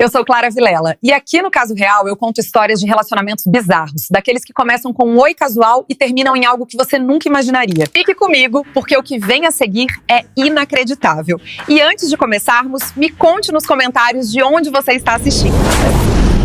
Eu sou Clara Vilela e aqui no Caso Real eu conto histórias de relacionamentos bizarros, daqueles que começam com um oi casual e terminam em algo que você nunca imaginaria. Fique comigo, porque o que vem a seguir é inacreditável. E antes de começarmos, me conte nos comentários de onde você está assistindo.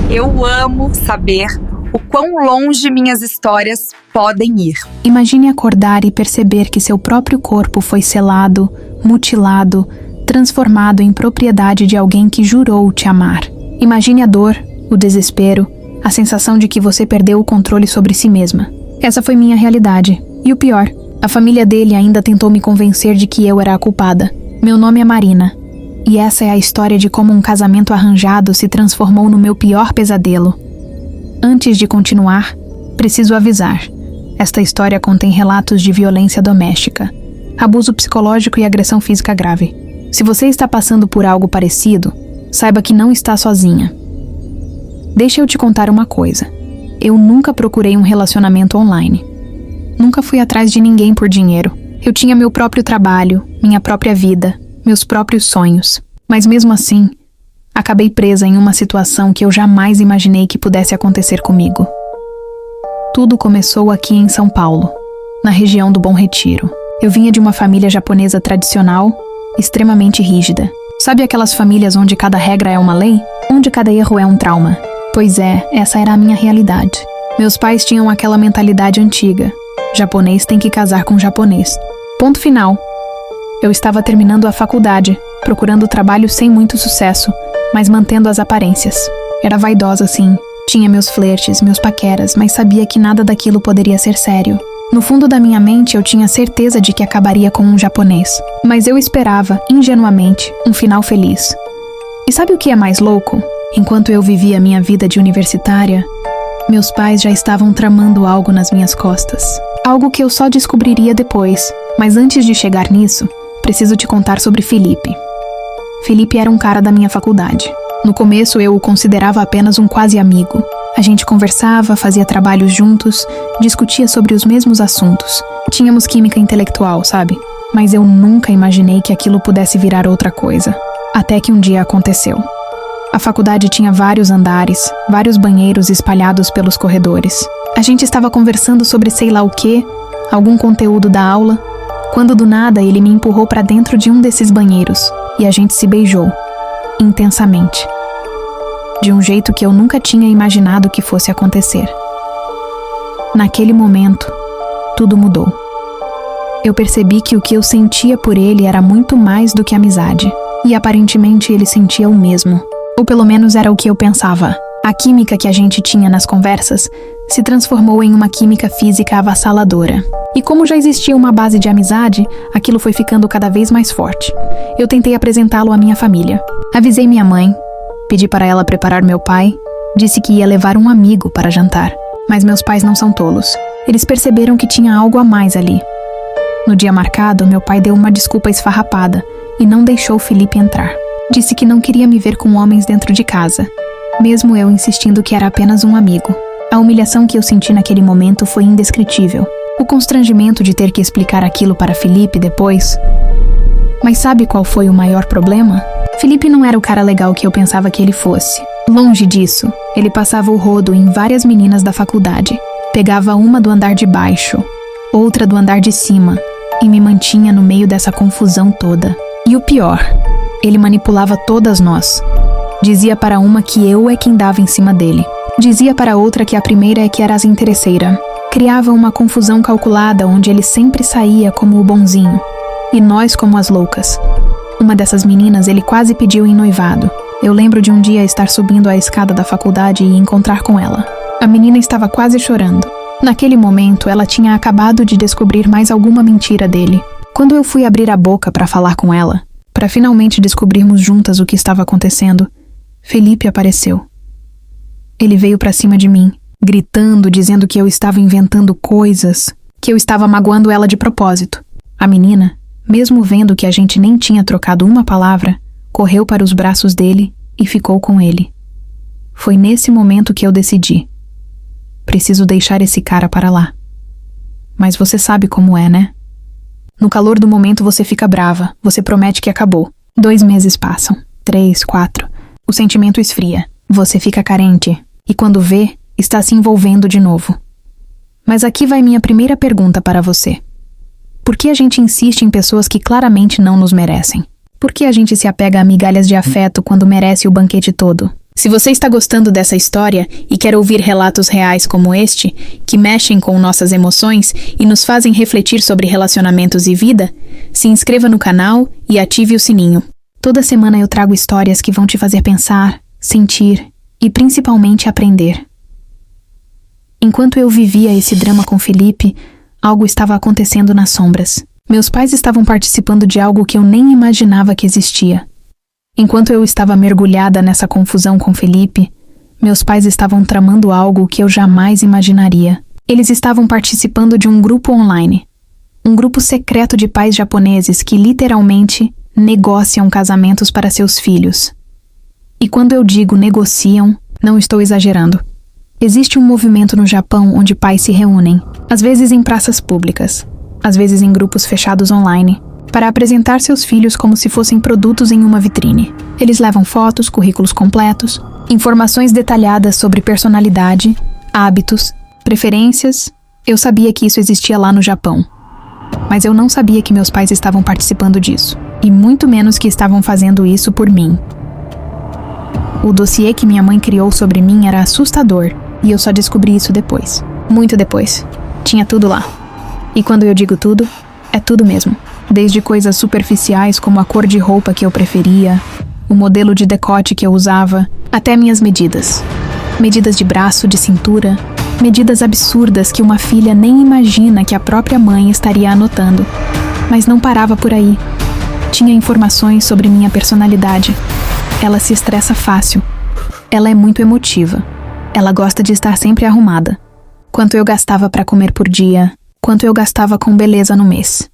Eu amo saber o quão longe minhas histórias podem ir. Imagine acordar e perceber que seu próprio corpo foi selado, mutilado, transformado em propriedade de alguém que jurou te amar. Imagine a dor, o desespero, a sensação de que você perdeu o controle sobre si mesma. Essa foi minha realidade. E o pior, a família dele ainda tentou me convencer de que eu era a culpada. Meu nome é Marina. E essa é a história de como um casamento arranjado se transformou no meu pior pesadelo. Antes de continuar, preciso avisar. Esta história contém relatos de violência doméstica, abuso psicológico e agressão física grave. Se você está passando por algo parecido, saiba que não está sozinha. Deixa eu te contar uma coisa. Eu nunca procurei um relacionamento online. Nunca fui atrás de ninguém por dinheiro. Eu tinha meu próprio trabalho, minha própria vida, meus próprios sonhos. Mas mesmo assim, acabei presa em uma situação que eu jamais imaginei que pudesse acontecer comigo. Tudo começou aqui em São Paulo, na região do Bom Retiro. Eu vinha de uma família japonesa tradicional, extremamente rígida. Sabe aquelas famílias onde cada regra é uma lei? Onde cada erro é um trauma? Pois é, essa era a minha realidade. Meus pais tinham aquela mentalidade antiga. Japonês tem que casar com japonês. Ponto final. Eu estava terminando a faculdade, procurando trabalho sem muito sucesso, mas mantendo as aparências. Era vaidosa, sim. Tinha meus flertes, meus paqueras, mas sabia que nada daquilo poderia ser sério. No fundo da minha mente, eu tinha certeza de que acabaria com um japonês. Mas eu esperava, ingenuamente, um final feliz. E sabe o que é mais louco? Enquanto eu vivia minha vida de universitária, meus pais já estavam tramando algo nas minhas costas. Algo que eu só descobriria depois. Mas antes de chegar nisso, preciso te contar sobre Felipe. Felipe era um cara da minha faculdade. No começo, eu o considerava apenas um quase amigo. A gente conversava, fazia trabalhos juntos, discutia sobre os mesmos assuntos. Tínhamos química intelectual, sabe? Mas eu nunca imaginei que aquilo pudesse virar outra coisa. Até que um dia aconteceu. A faculdade tinha vários andares, vários banheiros espalhados pelos corredores. A gente estava conversando sobre sei lá o quê, algum conteúdo da aula, quando do nada ele me empurrou para dentro de um desses banheiros e a gente se beijou, intensamente. De um jeito que eu nunca tinha imaginado que fosse acontecer. Naquele momento, tudo mudou. Eu percebi que o que eu sentia por ele era muito mais do que amizade. E aparentemente ele sentia o mesmo. Ou pelo menos era o que eu pensava. A química que a gente tinha nas conversas se transformou em uma química física avassaladora. E como já existia uma base de amizade, aquilo foi ficando cada vez mais forte. Eu tentei apresentá-lo à minha família. Avisei minha mãe. Pedi para ela preparar meu pai, disse que ia levar um amigo para jantar. Mas meus pais não são tolos. Eles perceberam que tinha algo a mais ali. No dia marcado, meu pai deu uma desculpa esfarrapada e não deixou Felipe entrar. Disse que não queria me ver com homens dentro de casa, mesmo eu insistindo que era apenas um amigo. A humilhação que eu senti naquele momento foi indescritível. O constrangimento de ter que explicar aquilo para Felipe depois. Mas sabe qual foi o maior problema? Felipe não era o cara legal que eu pensava que ele fosse. Longe disso, ele passava o rodo em várias meninas da faculdade. Pegava uma do andar de baixo, outra do andar de cima, e me mantinha no meio dessa confusão toda. E o pior, ele manipulava todas nós. Dizia para uma que eu é quem dava em cima dele. Dizia para outra que a primeira é que era as interesseira. Criava uma confusão calculada onde ele sempre saía como o bonzinho, e nós como as loucas. Uma dessas meninas ele quase pediu em noivado. Eu lembro de um dia estar subindo a escada da faculdade e encontrar com ela. A menina estava quase chorando. Naquele momento, ela tinha acabado de descobrir mais alguma mentira dele. Quando eu fui abrir a boca para falar com ela, para finalmente descobrirmos juntas o que estava acontecendo, Felipe apareceu. Ele veio para cima de mim, gritando, dizendo que eu estava inventando coisas, que eu estava magoando ela de propósito. A menina, mesmo vendo que a gente nem tinha trocado uma palavra, correu para os braços dele e ficou com ele. Foi nesse momento que eu decidi. Preciso deixar esse cara para lá. Mas você sabe como é, né? No calor do momento você fica brava, você promete que acabou. 2 meses passam, 3, 4. O sentimento esfria. Você fica carente. E quando vê, está se envolvendo de novo. Mas aqui vai minha primeira pergunta para você. Por que a gente insiste em pessoas que claramente não nos merecem? Por que a gente se apega a migalhas de afeto quando merece o banquete todo? Se você está gostando dessa história e quer ouvir relatos reais como este, que mexem com nossas emoções e nos fazem refletir sobre relacionamentos e vida, se inscreva no canal e ative o sininho. Toda semana eu trago histórias que vão te fazer pensar, sentir e principalmente aprender. Enquanto eu vivia esse drama com Felipe, algo estava acontecendo nas sombras. Meus pais estavam participando de algo que eu nem imaginava que existia. Enquanto eu estava mergulhada nessa confusão com Felipe, meus pais estavam tramando algo que eu jamais imaginaria. Eles estavam participando de um grupo online. Um grupo secreto de pais japoneses que literalmente negociam casamentos para seus filhos. E quando eu digo negociam, não estou exagerando. Existe um movimento no Japão onde pais se reúnem, às vezes em praças públicas, às vezes em grupos fechados online, para apresentar seus filhos como se fossem produtos em uma vitrine. Eles levam fotos, currículos completos, informações detalhadas sobre personalidade, hábitos, preferências. Eu sabia que isso existia lá no Japão. Mas eu não sabia que meus pais estavam participando disso. E muito menos que estavam fazendo isso por mim. O dossiê que minha mãe criou sobre mim era assustador. E eu só descobri isso depois. Muito depois. Tinha tudo lá. E quando eu digo tudo, é tudo mesmo. Desde coisas superficiais como a cor de roupa que eu preferia, o modelo de decote que eu usava, até minhas medidas. Medidas de braço, de cintura, medidas absurdas que uma filha nem imagina que a própria mãe estaria anotando. Mas não parava por aí. Tinha informações sobre minha personalidade. Ela se estressa fácil. Ela é muito emotiva. Ela gosta de estar sempre arrumada. Quanto eu gastava para comer por dia, quanto eu gastava com beleza no mês.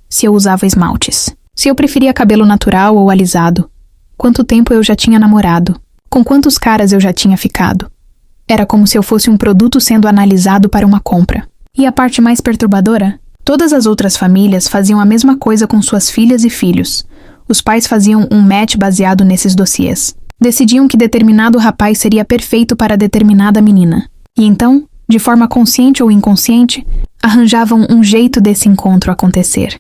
Se eu usava esmaltes. Se eu preferia cabelo natural ou alisado. Quanto tempo eu já tinha namorado. Com quantos caras eu já tinha ficado. Era como se eu fosse um produto sendo analisado para uma compra. E a parte mais perturbadora? Todas as outras famílias faziam a mesma coisa com suas filhas e filhos. Os pais faziam um match baseado nesses dossiês. Decidiam que determinado rapaz seria perfeito para determinada menina. E então, de forma consciente ou inconsciente, arranjavam um jeito desse encontro acontecer.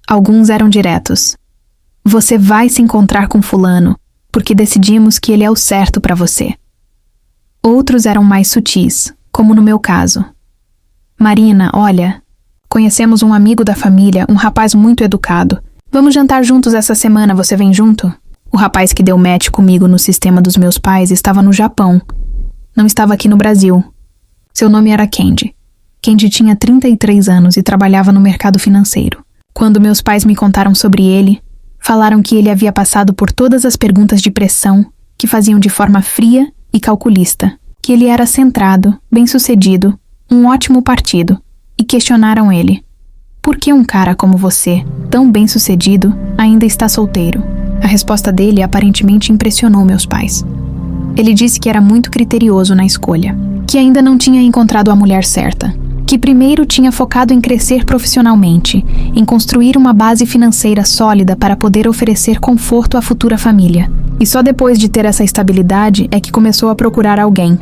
Alguns eram diretos. Você vai se encontrar com fulano, porque decidimos que ele é o certo para você. Outros eram mais sutis, como no meu caso. Marina, olha, conhecemos um amigo da família, um rapaz muito educado. Vamos jantar juntos essa semana, você vem junto? O rapaz que deu match comigo no sistema dos meus pais estava no Japão. Não estava aqui no Brasil. Seu nome era Kendi. Kendi tinha 33 anos e trabalhava no mercado financeiro. Quando meus pais me contaram sobre ele, falaram que ele havia passado por todas as perguntas de pressão que faziam de forma fria e calculista, que ele era centrado, bem-sucedido, um ótimo partido, e questionaram ele. Por que um cara como você, tão bem-sucedido, ainda está solteiro? A resposta dele aparentemente impressionou meus pais. Ele disse que era muito criterioso na escolha, que ainda não tinha encontrado a mulher certa, que primeiro tinha focado em crescer profissionalmente, em construir uma base financeira sólida para poder oferecer conforto à futura família. E só depois de ter essa estabilidade é que começou a procurar alguém.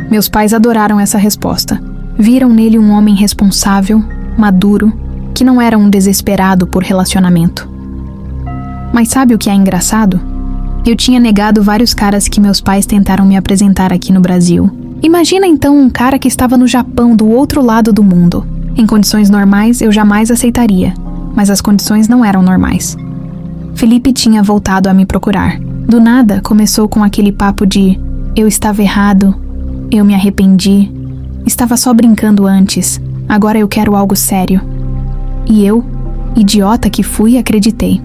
Meus pais adoraram essa resposta. Viram nele um homem responsável, maduro, que não era um desesperado por relacionamento. Mas sabe o que é engraçado? Eu tinha negado vários caras que meus pais tentaram me apresentar aqui no Brasil. Imagina então um cara que estava no Japão, do outro lado do mundo. Em condições normais, eu jamais aceitaria, mas as condições não eram normais. Felipe tinha voltado a me procurar. Do nada, começou com aquele papo de eu estava errado, eu me arrependi, estava só brincando antes, agora eu quero algo sério. E eu, idiota que fui, acreditei.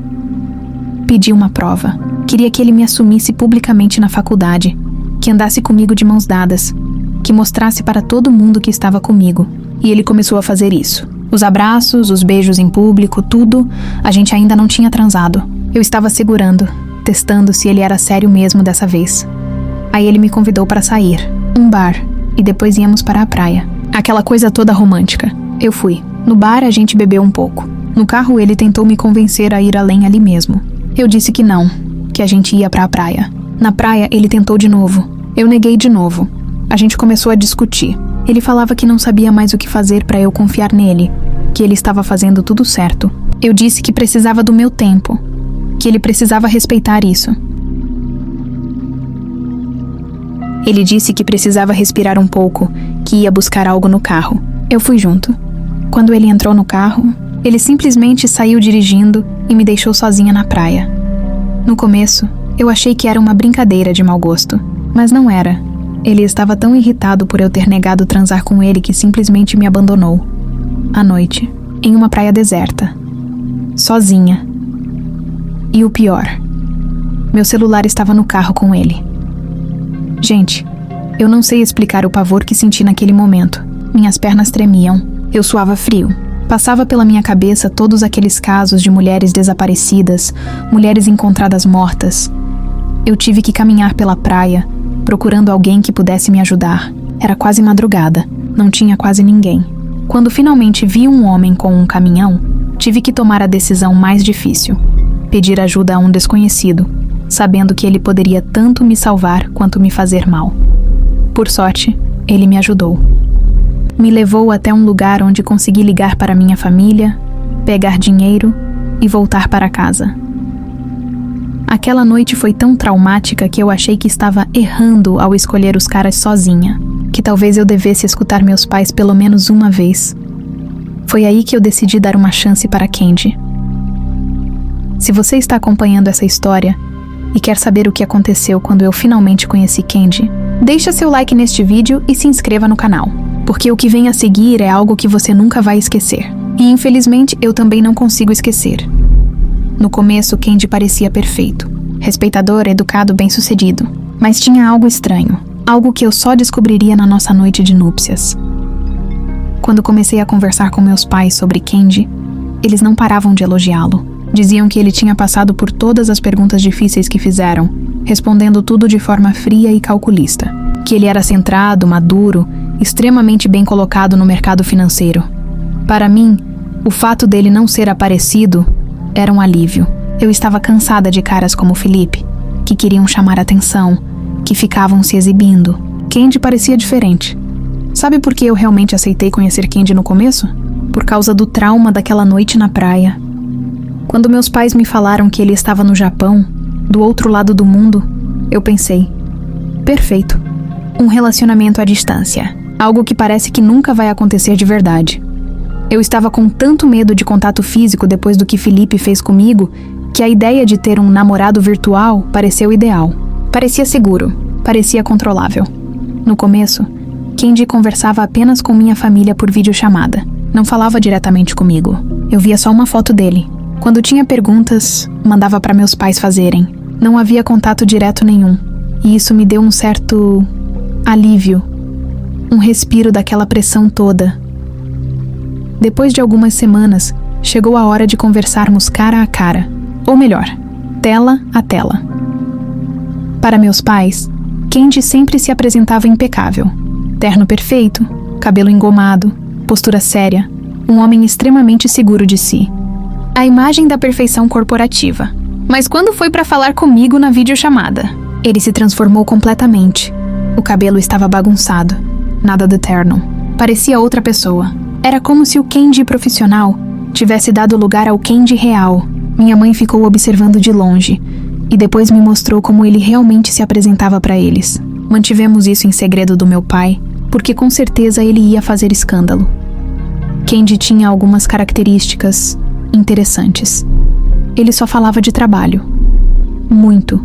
Pedi uma prova. Queria que ele me assumisse publicamente na faculdade, que andasse comigo de mãos dadas, que mostrasse para todo mundo que estava comigo. E ele começou a fazer isso. Os abraços, os beijos em público, tudo, a gente ainda não tinha transado. Eu estava segurando, testando se ele era sério mesmo dessa vez. Aí ele me convidou para sair, um bar, e depois íamos para a praia. Aquela coisa toda romântica. Eu fui. No bar a gente bebeu um pouco. No carro ele tentou me convencer a ir além ali mesmo. Eu disse que que a gente ia para a praia. Na praia, ele tentou de novo. Eu neguei de novo. A gente começou a discutir. Ele falava que não sabia mais o que fazer para eu confiar nele, que ele estava fazendo tudo certo. Eu disse que precisava do meu tempo, que ele precisava respeitar isso. Ele disse que precisava respirar um pouco, que ia buscar algo no carro. Eu fui junto. Quando ele entrou no carro, ele simplesmente saiu dirigindo e me deixou sozinha na praia. No começo, eu achei que era uma brincadeira de mau gosto, mas não era. Ele estava tão irritado por eu ter negado transar com ele que simplesmente me abandonou. À noite, em uma praia deserta. Sozinha. E o pior, meu celular estava no carro com ele. Gente, eu não sei explicar o pavor que senti naquele momento. Minhas pernas tremiam, eu suava frio. Passava pela minha cabeça todos aqueles casos de mulheres desaparecidas, mulheres encontradas mortas. Eu tive que caminhar pela praia, procurando alguém que pudesse me ajudar. Era quase madrugada, não tinha quase ninguém. Quando finalmente vi um homem com um caminhão, tive que tomar a decisão mais difícil: pedir ajuda a um desconhecido, sabendo que ele poderia tanto me salvar quanto me fazer mal. Por sorte, ele me ajudou. Me levou até um lugar onde consegui ligar para minha família, pegar dinheiro e voltar para casa. Aquela noite foi tão traumática que eu achei que estava errando ao escolher os caras sozinha, que talvez eu devesse escutar meus pais pelo menos uma vez. Foi aí que eu decidi dar uma chance para Candy. Se você está acompanhando essa história e quer saber o que aconteceu quando eu finalmente conheci Candy, deixa seu like neste vídeo e se inscreva no canal, porque o que vem a seguir é algo que você nunca vai esquecer. E infelizmente eu também não consigo esquecer. No começo, Candy parecia perfeito. Respeitador, educado, bem-sucedido. Mas tinha algo estranho. Algo que eu só descobriria na nossa noite de núpcias. Quando comecei a conversar com meus pais sobre Candy, eles não paravam de elogiá-lo. Diziam que ele tinha passado por todas as perguntas difíceis que fizeram, respondendo tudo de forma fria e calculista. Que ele era centrado, maduro, extremamente bem colocado no mercado financeiro. Para mim, o fato dele não ser aparecido era um alívio. Eu estava cansada de caras como Felipe, que queriam chamar atenção, que ficavam se exibindo. Candy parecia diferente. Sabe por que eu realmente aceitei conhecer Candy no começo? Por causa do trauma daquela noite na praia. Quando meus pais me falaram que ele estava no Japão, do outro lado do mundo, eu pensei: perfeito. Um relacionamento à distância. Algo que parece que nunca vai acontecer de verdade. Eu estava com tanto medo de contato físico depois do que Felipe fez comigo, que a ideia de ter um namorado virtual pareceu ideal. Parecia seguro, parecia controlável. No começo, Candy conversava apenas com minha família por videochamada. Não falava diretamente comigo. Eu via só uma foto dele. Quando tinha perguntas, mandava para meus pais fazerem. Não havia contato direto nenhum. E isso me deu um certo alívio. Um respiro daquela pressão toda. Depois de algumas semanas, chegou a hora de conversarmos cara a cara. Ou melhor, tela a tela. Para meus pais, Candy sempre se apresentava impecável. Terno perfeito, cabelo engomado, postura séria, um homem extremamente seguro de si. A imagem da perfeição corporativa. Mas quando foi para falar comigo na videochamada, ele se transformou completamente. O cabelo estava bagunçado, nada de terno. Parecia outra pessoa. Era como se o Candy profissional tivesse dado lugar ao Candy real. Minha mãe ficou observando de longe e depois me mostrou como ele realmente se apresentava para eles. Mantivemos isso em segredo do meu pai, porque com certeza ele ia fazer escândalo. Candy tinha algumas características interessantes. Ele só falava de trabalho. Muito.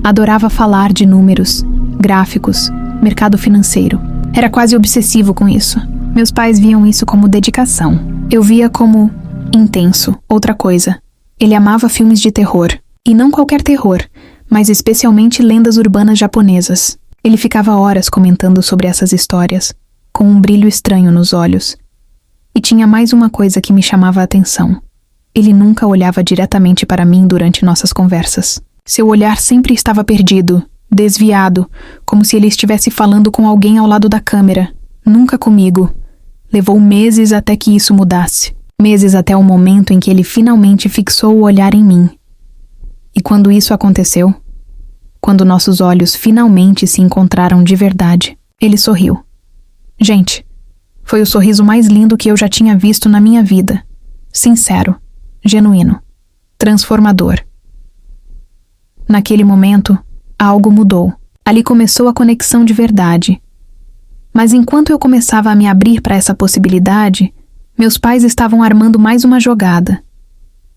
Adorava falar de números, gráficos, mercado financeiro. Era quase obsessivo com isso. Meus pais viam isso como dedicação. Eu via como intenso, outra coisa. Ele amava filmes de terror. E não qualquer terror, mas especialmente lendas urbanas japonesas. Ele ficava horas comentando sobre essas histórias, com um brilho estranho nos olhos. E tinha mais uma coisa que me chamava a atenção. Ele nunca olhava diretamente para mim durante nossas conversas. Seu olhar sempre estava perdido, desviado, como se ele estivesse falando com alguém ao lado da câmera. Nunca comigo. Levou meses até que isso mudasse. Meses até o momento em que ele finalmente fixou o olhar em mim. E quando isso aconteceu, quando nossos olhos finalmente se encontraram de verdade, ele sorriu. Gente, foi o sorriso mais lindo que eu já tinha visto na minha vida. Sincero, genuíno, transformador. Naquele momento, algo mudou. Ali começou a conexão de verdade. Mas enquanto eu começava a me abrir para essa possibilidade, meus pais estavam armando mais uma jogada.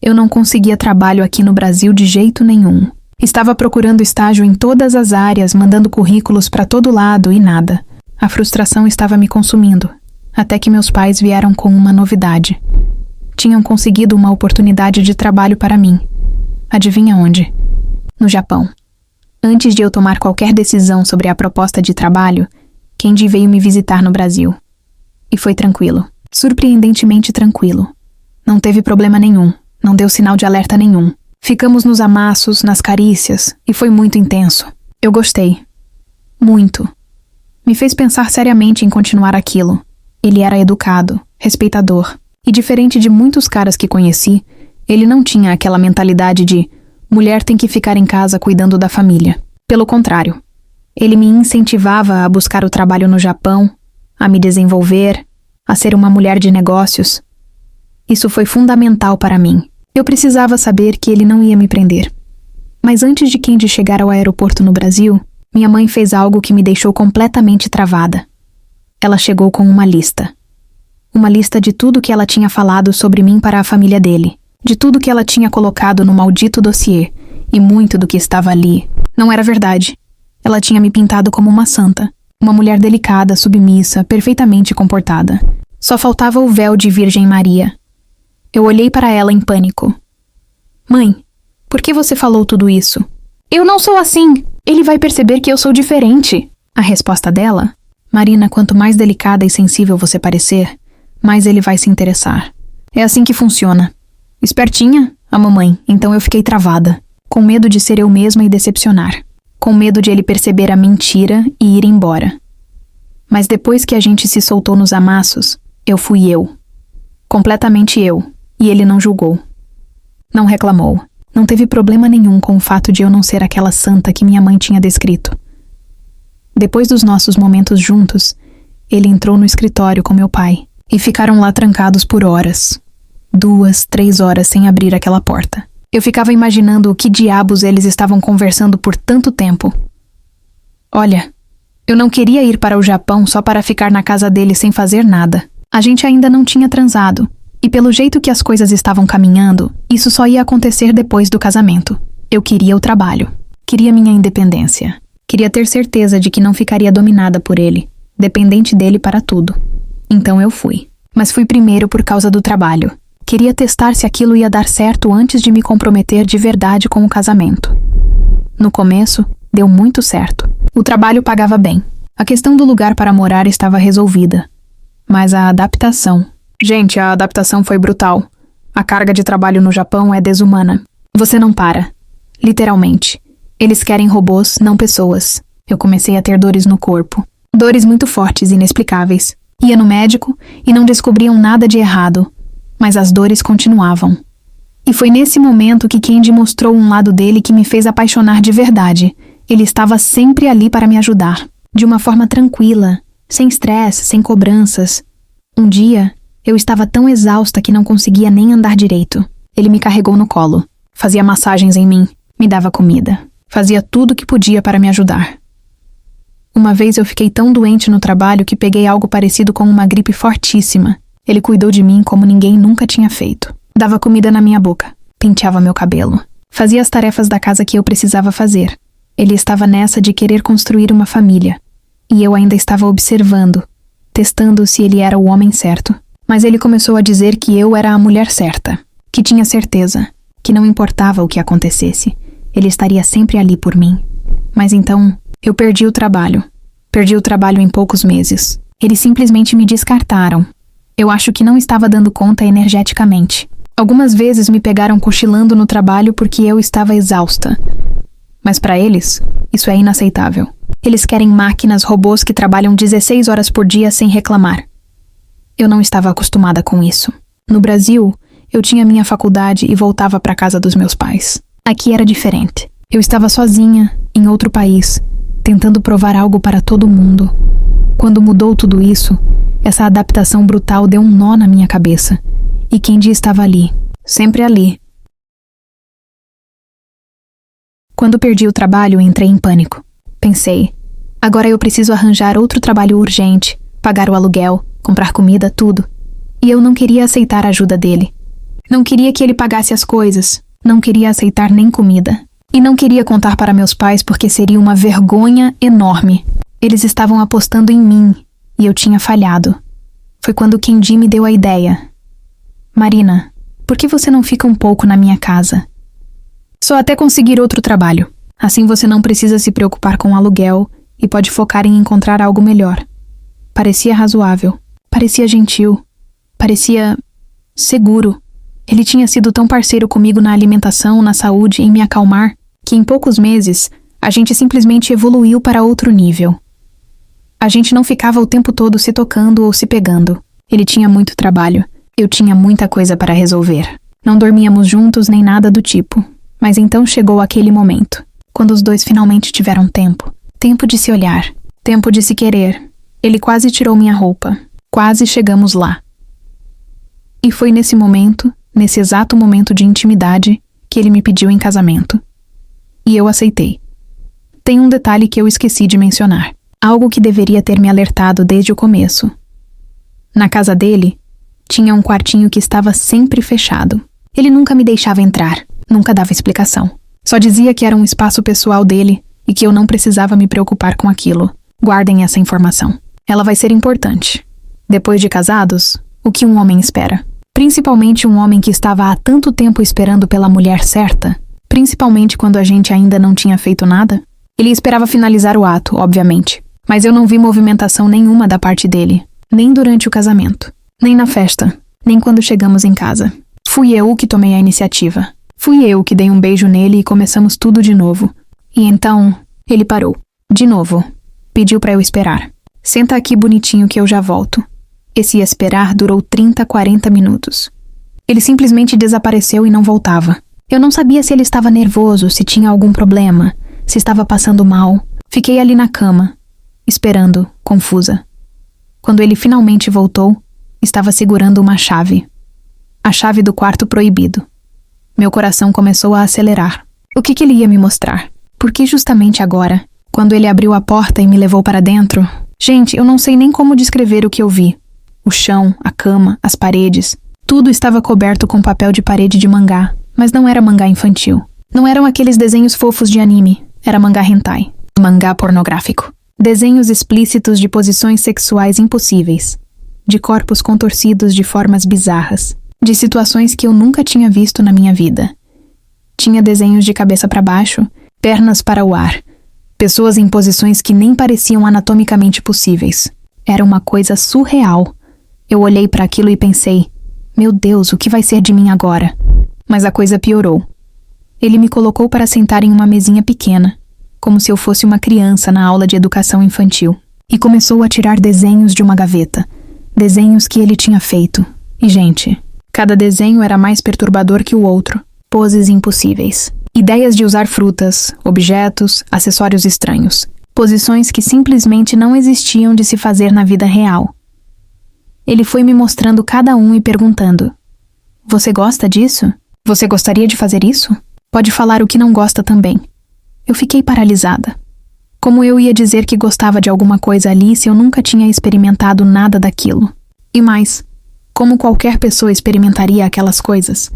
Eu não conseguia trabalho aqui no Brasil de jeito nenhum. Estava procurando estágio em todas as áreas, mandando currículos para todo lado e nada. A frustração estava me consumindo, até que meus pais vieram com uma novidade. Tinham conseguido uma oportunidade de trabalho para mim. Adivinha onde? No Japão. Antes de eu tomar qualquer decisão sobre a proposta de trabalho, Kendi veio me visitar no Brasil. E foi tranquilo. Surpreendentemente tranquilo. Não teve problema nenhum. Não deu sinal de alerta nenhum. Ficamos nos amassos, nas carícias, e foi muito intenso. Eu gostei. Muito. Me fez pensar seriamente em continuar aquilo. Ele era educado, respeitador. E diferente de muitos caras que conheci, ele não tinha aquela mentalidade de mulher tem que ficar em casa cuidando da família. Pelo contrário, ele me incentivava a buscar o trabalho no Japão, a me desenvolver, a ser uma mulher de negócios. Isso foi fundamental para mim. Eu precisava saber que ele não ia me prender. Mas antes de Kendi chegar ao aeroporto no Brasil, minha mãe fez algo que me deixou completamente travada. Ela chegou com uma lista. Uma lista de tudo que ela tinha falado sobre mim para a família dele. De tudo que ela tinha colocado no maldito dossiê, e muito do que estava ali não era verdade. Ela tinha me pintado como uma santa, uma mulher delicada, submissa, perfeitamente comportada. Só faltava o véu de Virgem Maria. Eu olhei para ela em pânico. Mãe, por que você falou tudo isso? Eu não sou assim! Ele vai perceber que eu sou diferente! A resposta dela? Marina, quanto mais delicada e sensível você parecer, mais ele vai se interessar. É assim que funciona. Espertinha? A mamãe. Então eu fiquei travada. Com medo de ser eu mesma e decepcionar. Com medo de ele perceber a mentira e ir embora. Mas depois que a gente se soltou nos amassos, eu fui eu. Completamente eu. E ele não julgou. Não reclamou. Não teve problema nenhum com o fato de eu não ser aquela santa que minha mãe tinha descrito. Depois dos nossos momentos juntos, ele entrou no escritório com meu pai. E ficaram lá trancados por horas. 2, 3 horas sem abrir aquela porta. Eu ficava imaginando o que diabos eles estavam conversando por tanto tempo. Olha, eu não queria ir para o Japão só para ficar na casa dele sem fazer nada. A gente ainda não tinha transado. E pelo jeito que as coisas estavam caminhando, isso só ia acontecer depois do casamento. Eu queria o trabalho. Queria minha independência. Queria ter certeza de que não ficaria dominada por ele, dependente dele para tudo. Então eu fui. Mas fui primeiro por causa do trabalho. Queria testar se aquilo ia dar certo antes de me comprometer de verdade com o casamento. No começo, deu muito certo. O trabalho pagava bem. A questão do lugar para morar estava resolvida. Mas a adaptação... Gente, a adaptação foi brutal. A carga de trabalho no Japão é desumana. Você não para. Literalmente. Eles querem robôs, não pessoas. Eu comecei a ter dores no corpo. Dores muito fortes e inexplicáveis. Ia no médico e não descobriam nada de errado. Mas as dores continuavam. E foi nesse momento que Kendi mostrou um lado dele que me fez apaixonar de verdade. Ele estava sempre ali para me ajudar. De uma forma tranquila, sem estresse, sem cobranças. Um dia, eu estava tão exausta que não conseguia nem andar direito. Ele me carregou no colo. Fazia massagens em mim. Me dava comida. Fazia tudo o que podia para me ajudar. Uma vez eu fiquei tão doente no trabalho que peguei algo parecido com uma gripe fortíssima. Ele cuidou de mim como ninguém nunca tinha feito. Dava comida na minha boca. Penteava meu cabelo. Fazia as tarefas da casa que eu precisava fazer. Ele estava nessa de querer construir uma família. E eu ainda estava observando, testando se ele era o homem certo. Mas ele começou a dizer que eu era a mulher certa. Que tinha certeza. Que não importava o que acontecesse. Ele estaria sempre ali por mim. Mas então, eu perdi o trabalho. Perdi o trabalho em poucos meses. Eles simplesmente me descartaram. Eu acho que não estava dando conta energeticamente. Algumas vezes me pegaram cochilando no trabalho porque eu estava exausta. Mas para eles, isso é inaceitável. Eles querem máquinas, robôs que trabalham 16 horas por dia sem reclamar. Eu não estava acostumada com isso. No Brasil, eu tinha minha faculdade e voltava para casa dos meus pais. Aqui era diferente. Eu estava sozinha, em outro país, tentando provar algo para todo mundo. Quando mudou tudo isso, essa adaptação brutal deu um nó na minha cabeça. E Kendi estava ali, sempre ali. Quando perdi o trabalho, entrei em pânico. Pensei, agora eu preciso arranjar outro trabalho urgente, pagar o aluguel, comprar comida, tudo. E eu não queria aceitar a ajuda dele. Não queria que ele pagasse as coisas. Não queria aceitar nem comida. E não queria contar para meus pais porque seria uma vergonha enorme. Eles estavam apostando em mim e eu tinha falhado. Foi quando Kendi me deu a ideia. Marina, por que você não fica um pouco na minha casa? Só até conseguir outro trabalho. Assim você não precisa se preocupar com o aluguel e pode focar em encontrar algo melhor. Parecia razoável. Parecia gentil. Parecia seguro. Ele tinha sido tão parceiro comigo na alimentação, na saúde, em me acalmar, que em poucos meses a gente simplesmente evoluiu para outro nível. A gente não ficava o tempo todo se tocando ou se pegando. Ele tinha muito trabalho. Eu tinha muita coisa para resolver. Não dormíamos juntos nem nada do tipo. Mas então chegou aquele momento, quando os dois finalmente tiveram tempo. Tempo de se olhar. Tempo de se querer. Ele quase tirou minha roupa. Quase chegamos lá. E foi nesse momento, nesse exato momento de intimidade, que ele me pediu em casamento. E eu aceitei. Tem um detalhe que eu esqueci de mencionar. Algo que deveria ter me alertado desde o começo. Na casa dele, tinha um quartinho que estava sempre fechado. Ele nunca me deixava entrar, nunca dava explicação. Só dizia que era um espaço pessoal dele e que eu não precisava me preocupar com aquilo. Guardem essa informação. Ela vai ser importante. Depois de casados, o que um homem espera? Principalmente um homem que estava há tanto tempo esperando pela mulher certa, principalmente quando a gente ainda não tinha feito nada. Ele esperava finalizar o ato, obviamente, mas eu não vi movimentação nenhuma da parte dele, nem durante o casamento, nem na festa, nem quando chegamos em casa. Fui eu que tomei a iniciativa. Fui eu que dei um beijo nele e começamos tudo de novo. E então, ele parou. De novo. Pediu para eu esperar. Senta aqui bonitinho que eu já volto. Esse esperar durou 30, 40 minutos. Ele simplesmente desapareceu e não voltava. Eu não sabia se ele estava nervoso, se tinha algum problema, se estava passando mal. Fiquei ali na cama, esperando, confusa. Quando ele finalmente voltou, estava segurando uma chave. A chave do quarto proibido. Meu coração começou a acelerar. O que ele ia me mostrar? Por que justamente agora, quando ele abriu a porta e me levou para dentro? Gente, eu não sei nem como descrever o que eu vi. O chão, a cama, as paredes. Tudo estava coberto com papel de parede de mangá, mas não era mangá infantil. Não eram aqueles desenhos fofos de anime. Era mangá hentai. Mangá pornográfico. Desenhos explícitos de posições sexuais impossíveis. De corpos contorcidos de formas bizarras. De situações que eu nunca tinha visto na minha vida. Tinha desenhos de cabeça para baixo, pernas para o ar. Pessoas em posições que nem pareciam anatomicamente possíveis. Era uma coisa surreal. Eu olhei para aquilo e pensei, meu Deus, o que vai ser de mim agora? Mas a coisa piorou. Ele me colocou para sentar em uma mesinha pequena, como se eu fosse uma criança na aula de educação infantil, e começou a tirar desenhos de uma gaveta. Desenhos que ele tinha feito. E, gente, cada desenho era mais perturbador que o outro. Poses impossíveis. Ideias de usar frutas, objetos, acessórios estranhos. Posições que simplesmente não existiam de se fazer na vida real. Ele foi me mostrando cada um e perguntando: você gosta disso? Você gostaria de fazer isso? Pode falar o que não gosta também. Eu fiquei paralisada. Como eu ia dizer que gostava de alguma coisa ali se eu nunca tinha experimentado nada daquilo? E mais, como qualquer pessoa experimentaria aquelas coisas?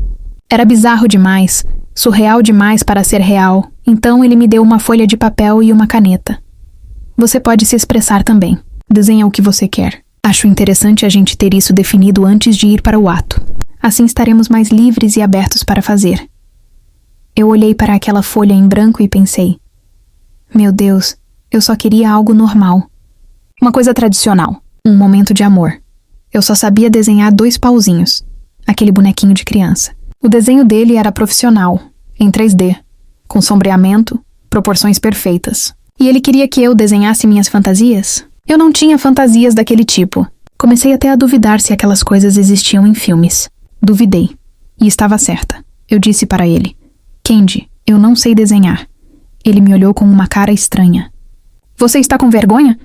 Era bizarro demais, surreal demais para ser real, então ele me deu uma folha de papel e uma caneta. Você pode se expressar também. Desenha o que você quer. Acho interessante a gente ter isso definido antes de ir para o ato. Assim estaremos mais livres e abertos para fazer. Eu olhei para aquela folha em branco e pensei: meu Deus, eu só queria algo normal. Uma coisa tradicional. Um momento de amor. Eu só sabia desenhar 2 pauzinhos. Aquele bonequinho de criança. O desenho dele era profissional, em 3D, com sombreamento, proporções perfeitas. E ele queria que eu desenhasse minhas fantasias? Eu não tinha fantasias daquele tipo. Comecei até a duvidar se aquelas coisas existiam em filmes. Duvidei. E estava certa. Eu disse para ele: Kendi, Eu não sei desenhar. Ele me olhou com uma cara estranha. Você está com vergonha?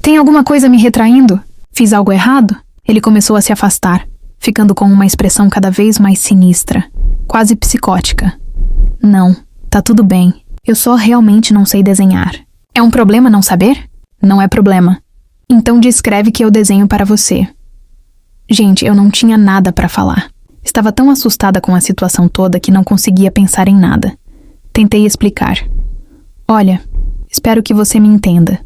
Tem alguma coisa me retraindo? Fiz algo errado? Ele começou a se afastar, ficando com uma expressão cada vez mais sinistra, quase psicótica. Não, tá tudo bem. Eu só realmente não sei desenhar. É um problema não saber? Não é problema. Então descreve que eu desenho para você. Gente, eu não tinha nada para falar. Estava tão assustada com a situação toda que não conseguia pensar em nada. Tentei explicar. Olha, espero que você me entenda.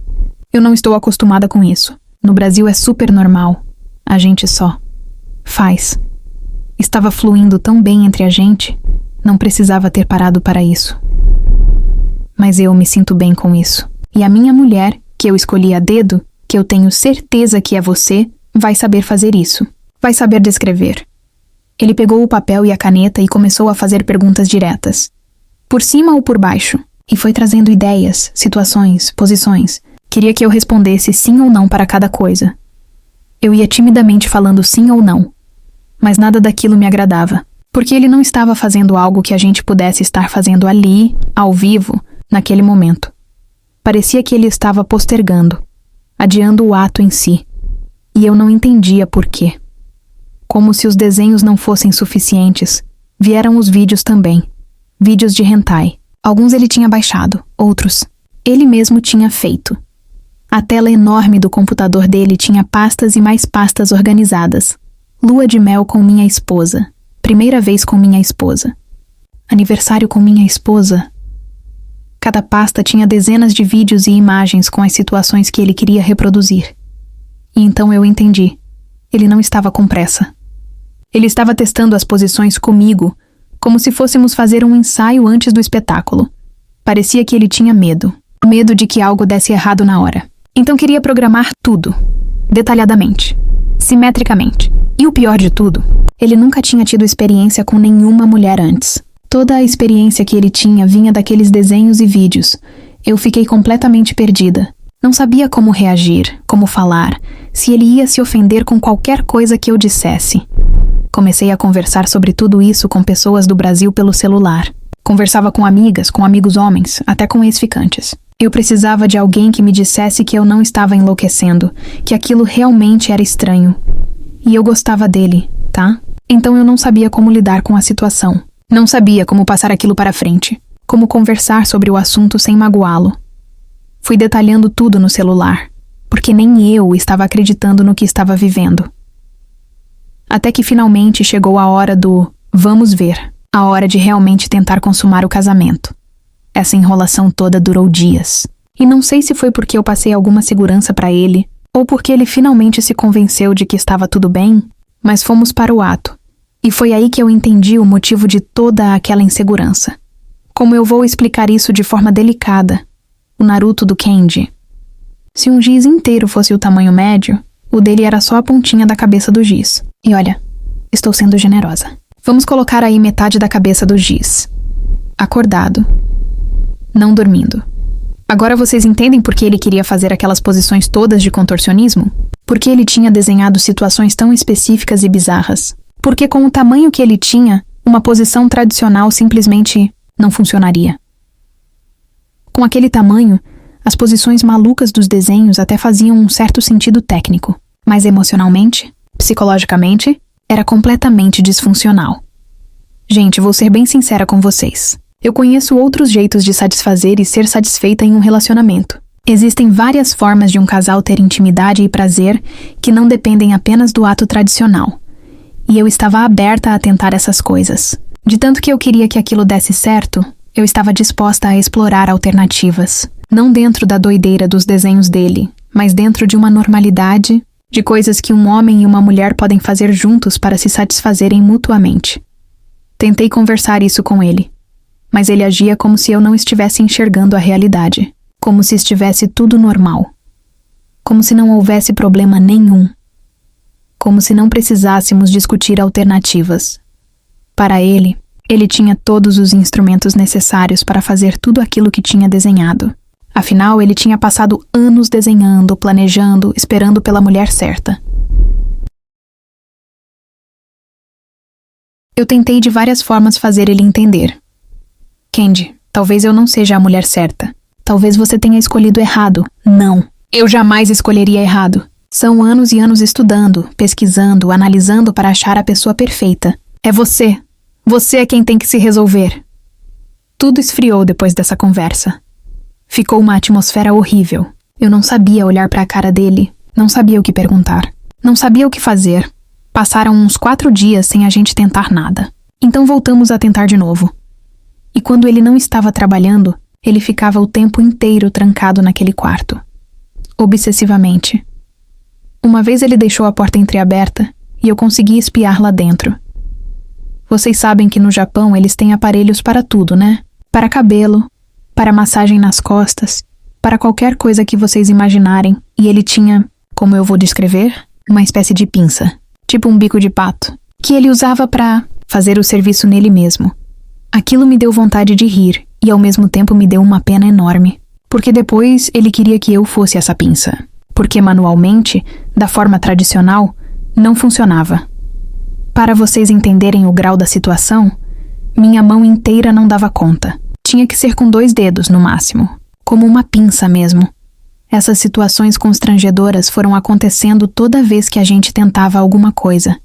Eu não estou acostumada com isso. No Brasil é super normal. A gente só faz. Estava fluindo tão bem entre a gente, não precisava ter parado para isso. Mas eu me sinto bem com isso. E a minha mulher, que eu escolhi a dedo, que eu tenho certeza que é você, vai saber fazer isso. Vai saber descrever. Ele pegou o papel e a caneta e começou a fazer perguntas diretas. Por cima ou por baixo? E foi trazendo ideias, situações, posições. Queria que eu respondesse sim ou não para cada coisa. Eu ia timidamente falando sim ou não. Mas nada daquilo me agradava. Porque ele não estava fazendo algo que a gente pudesse estar fazendo ali, ao vivo, naquele momento. Parecia que ele estava postergando, adiando o ato em si. E eu não entendia por quê. Como se os desenhos não fossem suficientes, vieram os vídeos também. Vídeos de hentai. Alguns ele tinha baixado, outros ele mesmo tinha feito. A tela enorme do computador dele tinha pastas e mais pastas organizadas. Lua de mel com minha esposa. Primeira vez com minha esposa. Aniversário com minha esposa. Cada pasta tinha dezenas de vídeos e imagens com as situações que ele queria reproduzir. E então eu entendi. Ele não estava com pressa. Ele estava testando as posições comigo, como se fôssemos fazer um ensaio antes do espetáculo. Parecia que ele tinha medo. Medo de que algo desse errado na hora. Então queria programar tudo, detalhadamente, simetricamente. E o pior de tudo, ele nunca tinha tido experiência com nenhuma mulher antes. Toda a experiência que ele tinha vinha daqueles desenhos e vídeos. Eu fiquei completamente perdida. Não sabia como reagir, como falar, se ele ia se ofender com qualquer coisa que eu dissesse. Comecei a conversar sobre tudo isso com pessoas do Brasil pelo celular. Conversava com amigas, com amigos homens, até com ex-ficantes. Eu precisava de alguém que me dissesse que eu não estava enlouquecendo, que aquilo realmente era estranho. E eu gostava dele, tá? Então eu não sabia como lidar com a situação. Não sabia como passar aquilo para frente. Como conversar sobre o assunto sem magoá-lo. Fui detalhando tudo no celular, porque nem eu estava acreditando no que estava vivendo. Até que finalmente chegou a hora do vamos ver, a hora de realmente tentar consumar o casamento. Essa enrolação toda durou dias. E não sei se foi porque eu passei alguma segurança para ele, ou porque ele finalmente se convenceu de que estava tudo bem, mas fomos para o ato. E foi aí que eu entendi o motivo de toda aquela insegurança. Como eu vou explicar isso de forma delicada? O Naruto do Kenji. Se um giz inteiro fosse o tamanho médio, o dele era só a pontinha da cabeça do giz. E olha, estou sendo generosa. Vamos colocar aí metade da cabeça do giz. Acordado. Não dormindo. Agora vocês entendem por que ele queria fazer aquelas posições todas de contorcionismo? Porque ele tinha desenhado situações tão específicas e bizarras. Porque com o tamanho que ele tinha, uma posição tradicional simplesmente não funcionaria. Com aquele tamanho, as posições malucas dos desenhos até faziam um certo sentido técnico, mas emocionalmente, psicologicamente, era completamente disfuncional. Gente, vou ser bem sincera com vocês. Eu conheço outros jeitos de satisfazer e ser satisfeita em um relacionamento. Existem várias formas de um casal ter intimidade e prazer que não dependem apenas do ato tradicional. E eu estava aberta a tentar essas coisas. De tanto que eu queria que aquilo desse certo, eu estava disposta a explorar alternativas. Não dentro da doideira dos desenhos dele, mas dentro de uma normalidade, de coisas que um homem e uma mulher podem fazer juntos para se satisfazerem mutuamente. Tentei conversar isso com ele. Mas ele agia como se eu não estivesse enxergando a realidade. Como se estivesse tudo normal. Como se não houvesse problema nenhum. Como se não precisássemos discutir alternativas. Para ele tinha todos os instrumentos necessários para fazer tudo aquilo que tinha desenhado. Afinal, ele tinha passado anos desenhando, planejando, esperando pela mulher certa. Eu tentei de várias formas fazer ele entender. Kenji, Talvez eu não seja a mulher certa. Talvez você tenha escolhido errado. Não, eu jamais escolheria errado. São anos e anos estudando, pesquisando, analisando para achar a pessoa perfeita. É você. Você é quem tem que se resolver. Tudo esfriou depois dessa conversa. Ficou uma atmosfera horrível. Eu não sabia olhar para a cara dele, não sabia o que perguntar, não sabia o que fazer. Passaram uns 4 dias sem a gente tentar nada. Então voltamos a tentar de novo. E quando ele não estava trabalhando, ele ficava o tempo inteiro trancado naquele quarto. Obsessivamente. Uma vez ele deixou a porta entreaberta e eu consegui espiar lá dentro. Vocês sabem que no Japão eles têm aparelhos para tudo, né? Para cabelo, para massagem nas costas, para qualquer coisa que vocês imaginarem. E ele tinha, como eu vou descrever, uma espécie de pinça, tipo um bico de pato, que ele usava para fazer o serviço nele mesmo. Aquilo me deu vontade de rir e ao mesmo tempo me deu uma pena enorme, porque depois ele queria que eu fosse essa pinça, porque manualmente, da forma tradicional, não funcionava. Para vocês entenderem o grau da situação, minha mão inteira não dava conta. Tinha que ser com 2 dedos no máximo, como uma pinça mesmo. Essas situações constrangedoras foram acontecendo toda vez que a gente tentava alguma coisa.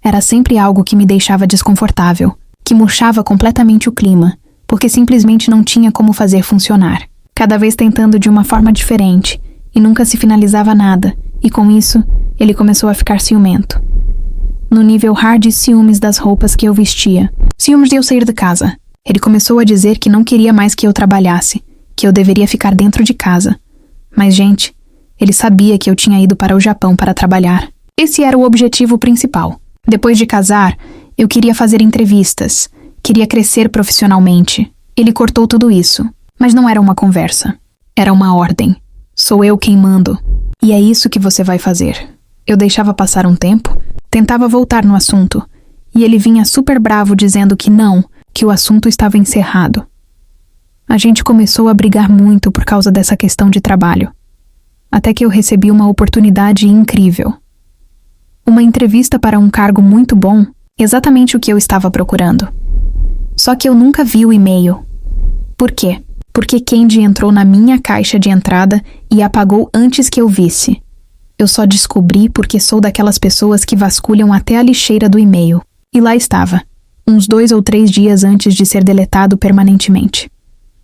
Era sempre algo que me deixava desconfortável, que murchava completamente o clima, porque simplesmente não tinha como fazer funcionar. Cada vez tentando de uma forma diferente, e nunca se finalizava nada, e com isso, ele começou a ficar ciumento. No nível hard ciúmes das roupas que eu vestia. Ciúmes de eu sair de casa. Ele começou a dizer que não queria mais que eu trabalhasse, que eu deveria ficar dentro de casa. Mas, gente, ele sabia que eu tinha ido para o Japão para trabalhar. Esse era o objetivo principal. Depois de casar, eu queria fazer entrevistas, queria crescer profissionalmente. Ele cortou tudo isso, mas não era uma conversa. Era uma ordem. Sou eu quem mando. E é isso que você vai fazer. Eu deixava passar um tempo, tentava voltar no assunto, e ele vinha super bravo dizendo que não, que o assunto estava encerrado. A gente começou a brigar muito por causa dessa questão de trabalho. Até que eu recebi uma oportunidade incrível. Uma entrevista para um cargo muito bom, exatamente o que eu estava procurando. Só que eu nunca vi o e-mail. Por quê? Porque Candy entrou na minha caixa de entrada e apagou antes que eu visse. Eu só descobri porque sou daquelas pessoas que vasculham até a lixeira do e-mail. E lá estava, uns 2 ou 3 dias antes de ser deletado permanentemente.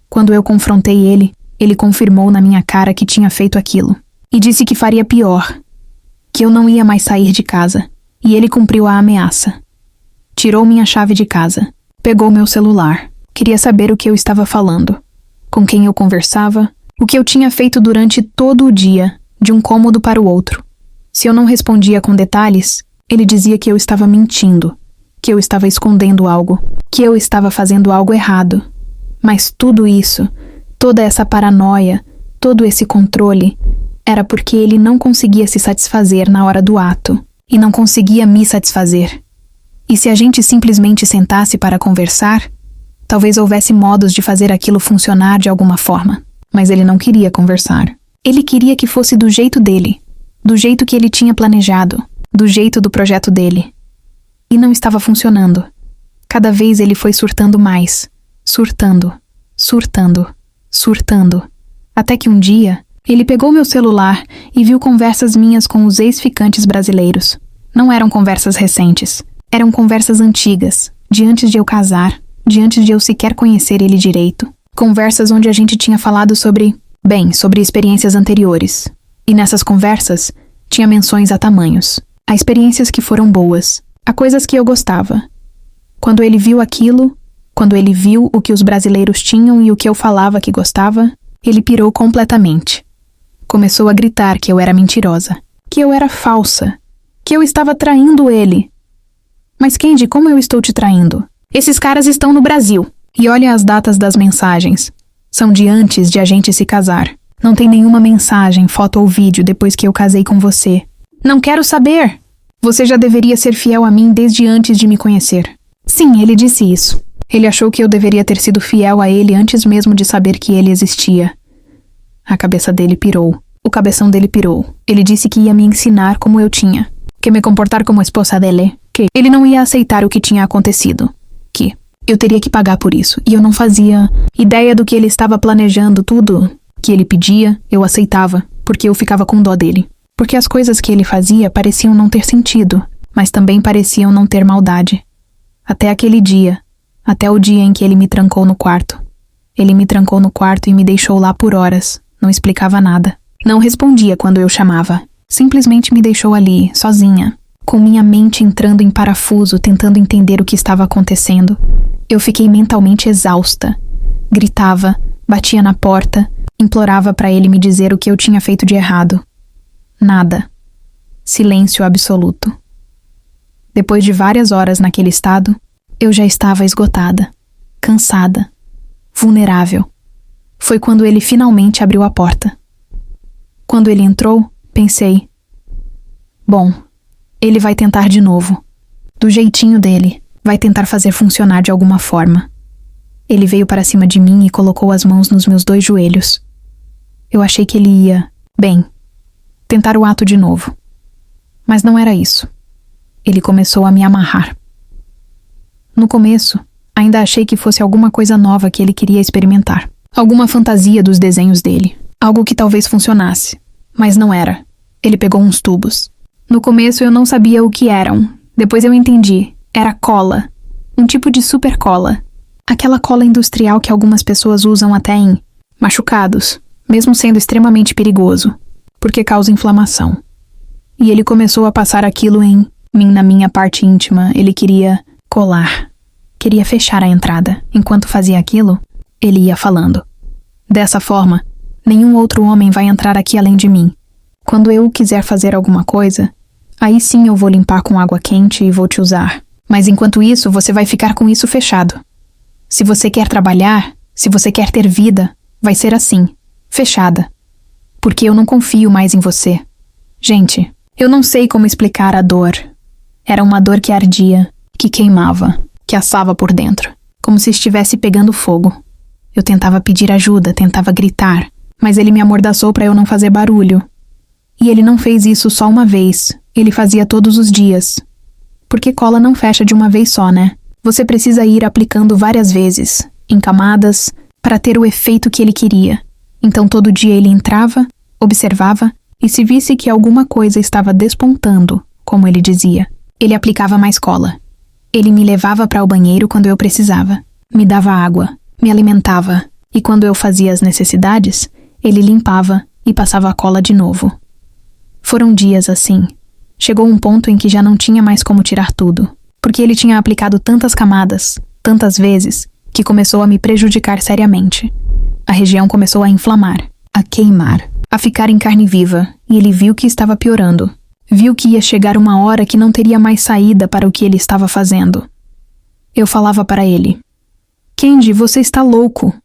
Quando eu confrontei ele, ele confirmou na minha cara que tinha feito aquilo. E disse que faria pior, que eu não ia mais sair de casa. E ele cumpriu a ameaça. Tirou minha chave de casa, pegou meu celular, queria saber o que eu estava falando, com quem eu conversava, o que eu tinha feito durante todo o dia, de um cômodo para o outro. Se eu não respondia com detalhes, ele dizia que eu estava mentindo, que eu estava escondendo algo, que eu estava fazendo algo errado. Mas tudo isso, toda essa paranoia, todo esse controle, era porque ele não conseguia se satisfazer na hora do ato, e não conseguia me satisfazer. E se a gente simplesmente sentasse para conversar, talvez houvesse modos de fazer aquilo funcionar de alguma forma. Mas ele não queria conversar. Ele queria que fosse do jeito dele, do jeito que ele tinha planejado, do jeito do projeto dele. E não estava funcionando. Cada vez ele foi surtando mais, surtando, surtando, surtando. Até que um dia, ele pegou meu celular e viu conversas minhas com os ex-ficantes brasileiros. Não eram conversas recentes, eram conversas antigas, de antes de eu casar, de antes de eu sequer conhecer ele direito. Conversas onde a gente tinha falado sobre experiências anteriores. E nessas conversas, tinha menções a tamanhos, a experiências que foram boas, a coisas que eu gostava. Quando ele viu aquilo, quando ele viu o que os brasileiros tinham e o que eu falava que gostava, ele pirou completamente. Começou a gritar que eu era mentirosa, que eu era falsa, que eu estava traindo ele. Mas Candy, como eu estou te traindo? Esses caras estão no Brasil. E olha as datas das mensagens. São de antes de a gente se casar. Não tem nenhuma mensagem, foto ou vídeo depois que eu casei com você. Não quero saber! Você já deveria ser fiel a mim desde antes de me conhecer. Sim, ele disse isso. Ele achou que eu deveria ter sido fiel a ele antes mesmo de saber que ele existia. A cabeça dele pirou. O cabeção dele pirou. Ele disse que ia me ensinar como eu tinha. Que me comportar como esposa dele. Que ele não ia aceitar o que tinha acontecido. Que Eu teria que pagar por isso, e eu não fazia ideia do que ele estava planejando. Tudo que ele pedia, eu aceitava, porque eu ficava com dó dele. Porque as coisas que ele fazia pareciam não ter sentido, mas também pareciam não ter maldade. Até aquele dia, até o dia em que ele me trancou no quarto. Ele me trancou no quarto e me deixou lá por horas, não explicava nada. Não respondia quando eu chamava, simplesmente me deixou ali, sozinha, com minha mente entrando em parafuso, tentando entender o que estava acontecendo. Eu fiquei mentalmente exausta. Gritava, batia na porta, implorava para ele me dizer o que eu tinha feito de errado. Nada. Silêncio absoluto. Depois de várias horas naquele estado, eu já estava esgotada, cansada, vulnerável. Foi quando ele finalmente abriu a porta. Quando ele entrou, pensei: bom, ele vai tentar de novo. Do jeitinho dele, vai tentar fazer funcionar de alguma forma. Ele veio para cima de mim e colocou as mãos nos meus 2 joelhos. Eu achei que ele ia, bem, tentar o ato de novo. Mas não era isso. Ele começou a me amarrar. No começo, ainda achei que fosse alguma coisa nova que ele queria experimentar. Alguma fantasia dos desenhos dele. Algo que talvez funcionasse. Mas não era. Ele pegou uns tubos. No começo eu não sabia o que eram. Depois eu entendi. Era cola. Um tipo de super cola. Aquela cola industrial que algumas pessoas usam até em machucados, mesmo sendo extremamente perigoso, porque causa inflamação. E ele começou a passar aquilo em mim, na minha parte íntima. Ele queria colar. Queria fechar a entrada. Enquanto fazia aquilo, ele ia falando. Dessa forma, nenhum outro homem vai entrar aqui além de mim. Quando eu quiser fazer alguma coisa, aí sim eu vou limpar com água quente e vou te usar. Mas enquanto isso, você vai ficar com isso fechado. Se você quer trabalhar, se você quer ter vida, vai ser assim, fechada. Porque eu não confio mais em você. Gente, eu não sei como explicar a dor. Era uma dor que ardia, que queimava, que assava por dentro, como se estivesse pegando fogo. Eu tentava pedir ajuda, tentava gritar, mas ele me amordaçou para eu não fazer barulho. E ele não fez isso só uma vez, ele fazia todos os dias. Porque cola não fecha de uma vez só, né? Você precisa ir aplicando várias vezes, em camadas, para ter o efeito que ele queria. Então todo dia ele entrava, observava, e se visse que alguma coisa estava despontando, como ele dizia, ele aplicava mais cola. Ele me levava para o banheiro quando eu precisava, me dava água, me alimentava, e quando eu fazia as necessidades, ele limpava e passava a cola de novo. Foram dias assim. Chegou um ponto em que já não tinha mais como tirar tudo, porque ele tinha aplicado tantas camadas, tantas vezes, que começou a me prejudicar seriamente. A região começou a inflamar, a queimar, a ficar em carne viva, e ele viu que estava piorando. Viu que ia chegar uma hora que não teria mais saída para o que ele estava fazendo. Eu falava para ele: Kendi, você está louco.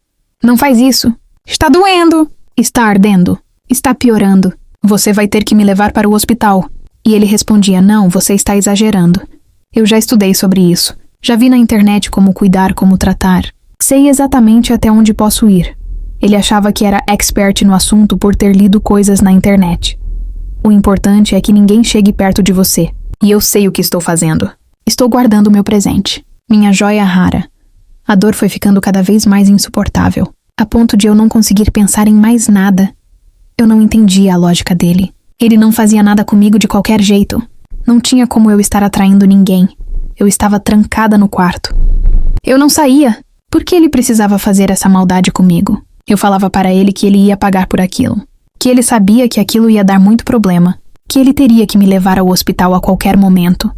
Não faz isso. Está doendo. Está ardendo. Está piorando. Você vai ter que me levar para o hospital. E ele respondia: não, você está exagerando. Eu já estudei sobre isso. Já vi na internet como cuidar, como tratar. Sei exatamente até onde posso ir. Ele achava que era expert no assunto por ter lido coisas na internet. O importante é que ninguém chegue perto de você. E eu sei o que estou fazendo. Estou guardando meu presente. Minha joia rara. A dor foi ficando cada vez mais insuportável, a ponto de eu não conseguir pensar em mais nada. Eu não entendia a lógica dele. Ele não fazia nada comigo de qualquer jeito. Não tinha como eu estar atraindo ninguém. Eu estava trancada no quarto. Eu não saía. Por que ele precisava fazer essa maldade comigo? Eu falava para ele que ele ia pagar por aquilo. Que ele sabia que aquilo ia dar muito problema. Que ele teria que me levar ao hospital a qualquer momento.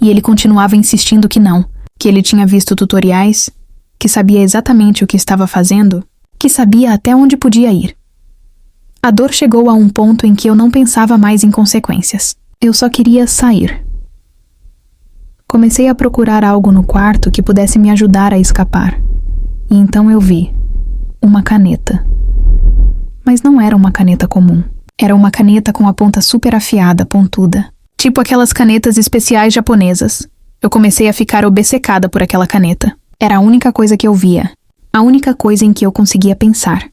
E ele continuava insistindo que não. Que ele tinha visto tutoriais. Que sabia exatamente o que estava fazendo. Que sabia até onde podia ir. A dor chegou a um ponto em que eu não pensava mais em consequências. Eu só queria sair. Comecei a procurar algo no quarto que pudesse me ajudar a escapar. E então eu vi uma caneta. Mas não era uma caneta comum. Era uma caneta com a ponta super afiada, pontuda. Tipo aquelas canetas especiais japonesas. Eu comecei a ficar obcecada por aquela caneta. Era a única coisa que eu via. A única coisa em que eu conseguia pensar.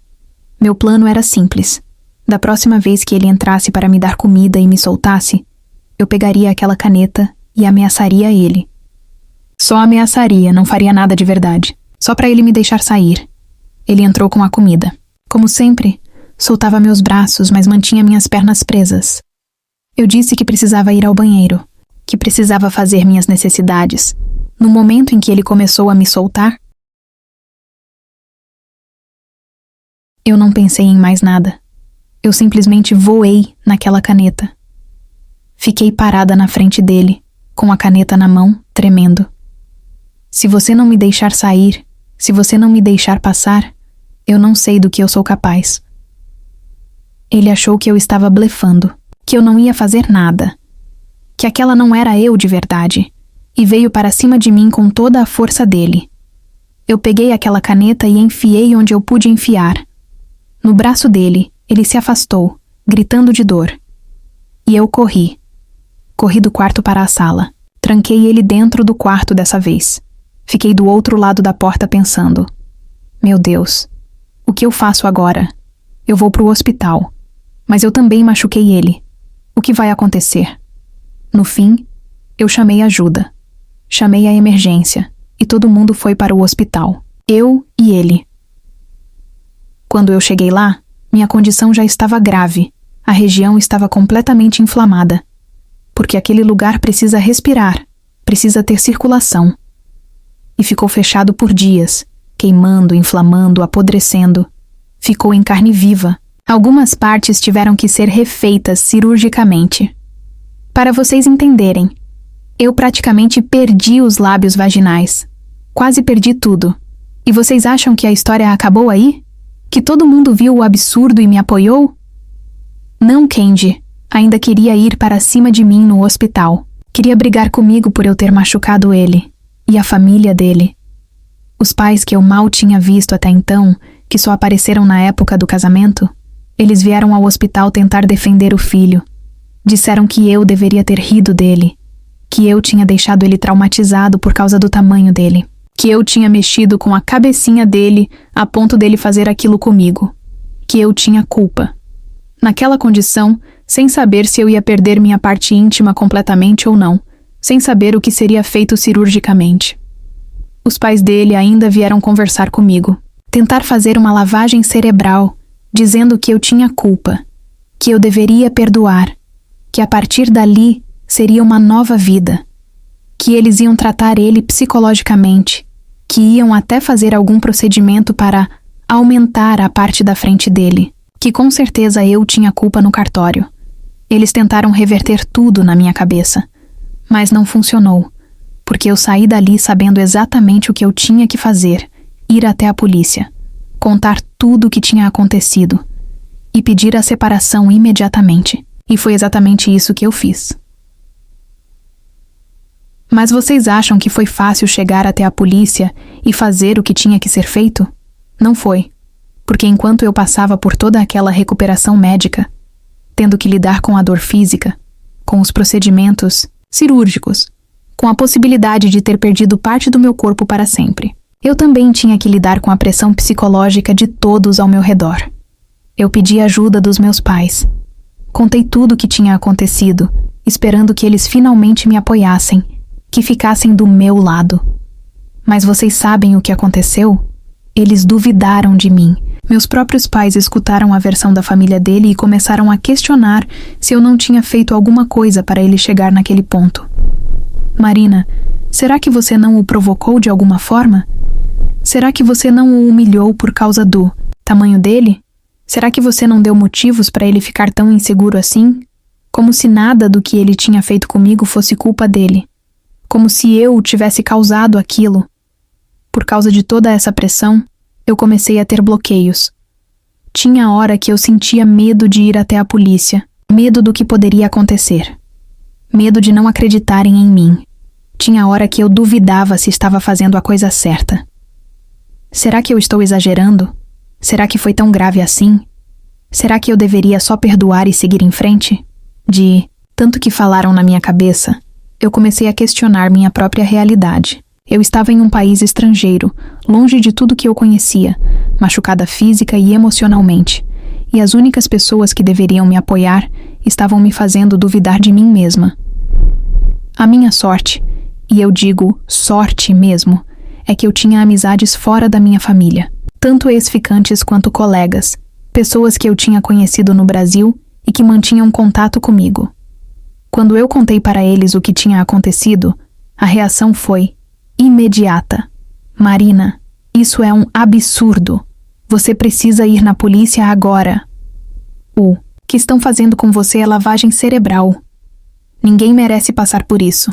Meu plano era simples. Da próxima vez que ele entrasse para me dar comida e me soltasse, eu pegaria aquela caneta e ameaçaria ele. Só ameaçaria, não faria nada de verdade. Só para ele me deixar sair. Ele entrou com a comida. Como sempre, soltava meus braços, mas mantinha minhas pernas presas. Eu disse que precisava ir ao banheiro, que precisava fazer minhas necessidades. No momento em que ele começou a me soltar, eu não pensei em mais nada. Eu simplesmente voei naquela caneta. Fiquei parada na frente dele, com a caneta na mão, tremendo. Se você não me deixar sair, se você não me deixar passar, eu não sei do que eu sou capaz. Ele achou que eu estava blefando, que eu não ia fazer nada, que aquela não era eu de verdade, e veio para cima de mim com toda a força dele. Eu peguei aquela caneta e enfiei onde eu pude enfiar. No braço dele, ele se afastou, gritando de dor. E eu corri. Corri do quarto para a sala. Tranquei ele dentro do quarto dessa vez. Fiquei do outro lado da porta pensando: meu Deus, o que eu faço agora? Eu vou pro hospital. Mas eu também machuquei ele. O que vai acontecer? No fim, eu chamei ajuda. Chamei a emergência. E todo mundo foi para o hospital. Eu e ele. Quando eu cheguei lá, minha condição já estava grave. A região estava completamente inflamada. Porque aquele lugar precisa respirar, precisa ter circulação. E ficou fechado por dias, queimando, inflamando, apodrecendo. Ficou em carne viva. Algumas partes tiveram que ser refeitas cirurgicamente. Para vocês entenderem, eu praticamente perdi os lábios vaginais. Quase perdi tudo. E vocês acham que a história acabou aí? Que todo mundo viu o absurdo e me apoiou? Não, Kendi. Ainda queria ir para cima de mim no hospital. Queria brigar comigo por eu ter machucado ele. E a família dele. Os pais que eu mal tinha visto até então, que só apareceram na época do casamento, eles vieram ao hospital tentar defender o filho. Disseram que eu deveria ter rido dele. Que eu tinha deixado ele traumatizado por causa do tamanho dele. Que eu tinha mexido com a cabecinha dele a ponto dele fazer aquilo comigo. Que eu tinha culpa. Naquela condição, sem saber se eu ia perder minha parte íntima completamente ou não, sem saber o que seria feito cirurgicamente. Os pais dele ainda vieram conversar comigo, tentar fazer uma lavagem cerebral, dizendo que eu tinha culpa, que eu deveria perdoar, que a partir dali seria uma nova vida, que eles iam tratar ele psicologicamente, que iam até fazer algum procedimento para aumentar a parte da frente dele, que com certeza eu tinha culpa no cartório. Eles tentaram reverter tudo na minha cabeça, mas não funcionou, porque eu saí dali sabendo exatamente o que eu tinha que fazer, ir até a polícia, contar tudo o que tinha acontecido e pedir a separação imediatamente. E foi exatamente isso que eu fiz. Mas vocês acham que foi fácil chegar até a polícia e fazer o que tinha que ser feito? Não foi. Porque enquanto eu passava por toda aquela recuperação médica, tendo que lidar com a dor física, com os procedimentos cirúrgicos, com a possibilidade de ter perdido parte do meu corpo para sempre, eu também tinha que lidar com a pressão psicológica de todos ao meu redor. Eu pedi ajuda dos meus pais. Contei tudo o que tinha acontecido, esperando que eles finalmente me apoiassem, que ficassem do meu lado. Mas vocês sabem o que aconteceu? Eles duvidaram de mim. Meus próprios pais escutaram a versão da família dele e começaram a questionar se eu não tinha feito alguma coisa para ele chegar naquele ponto. Marina, será que você não o provocou de alguma forma? Será que você não o humilhou por causa do tamanho dele? Será que você não deu motivos para ele ficar tão inseguro assim? Como se nada do que ele tinha feito comigo fosse culpa dele. Como se eu tivesse causado aquilo. Por causa de toda essa pressão, eu comecei a ter bloqueios. Tinha hora que eu sentia medo de ir até a polícia, medo do que poderia acontecer. Medo de não acreditarem em mim. Tinha hora que eu duvidava se estava fazendo a coisa certa. Será que eu estou exagerando? Será que foi tão grave assim? Será que eu deveria só perdoar e seguir em frente? De tanto que falaram na minha cabeça, eu comecei a questionar minha própria realidade. Eu estava em um país estrangeiro, longe de tudo que eu conhecia, machucada física e emocionalmente, e as únicas pessoas que deveriam me apoiar estavam me fazendo duvidar de mim mesma. A minha sorte, e eu digo sorte mesmo, é que eu tinha amizades fora da minha família, tanto ex-ficantes quanto colegas, pessoas que eu tinha conhecido no Brasil e que mantinham contato comigo. Quando eu contei para eles o que tinha acontecido, a reação foi imediata. Marina, isso é um absurdo. Você precisa ir na polícia agora. O que estão fazendo com você é lavagem cerebral. Ninguém merece passar por isso.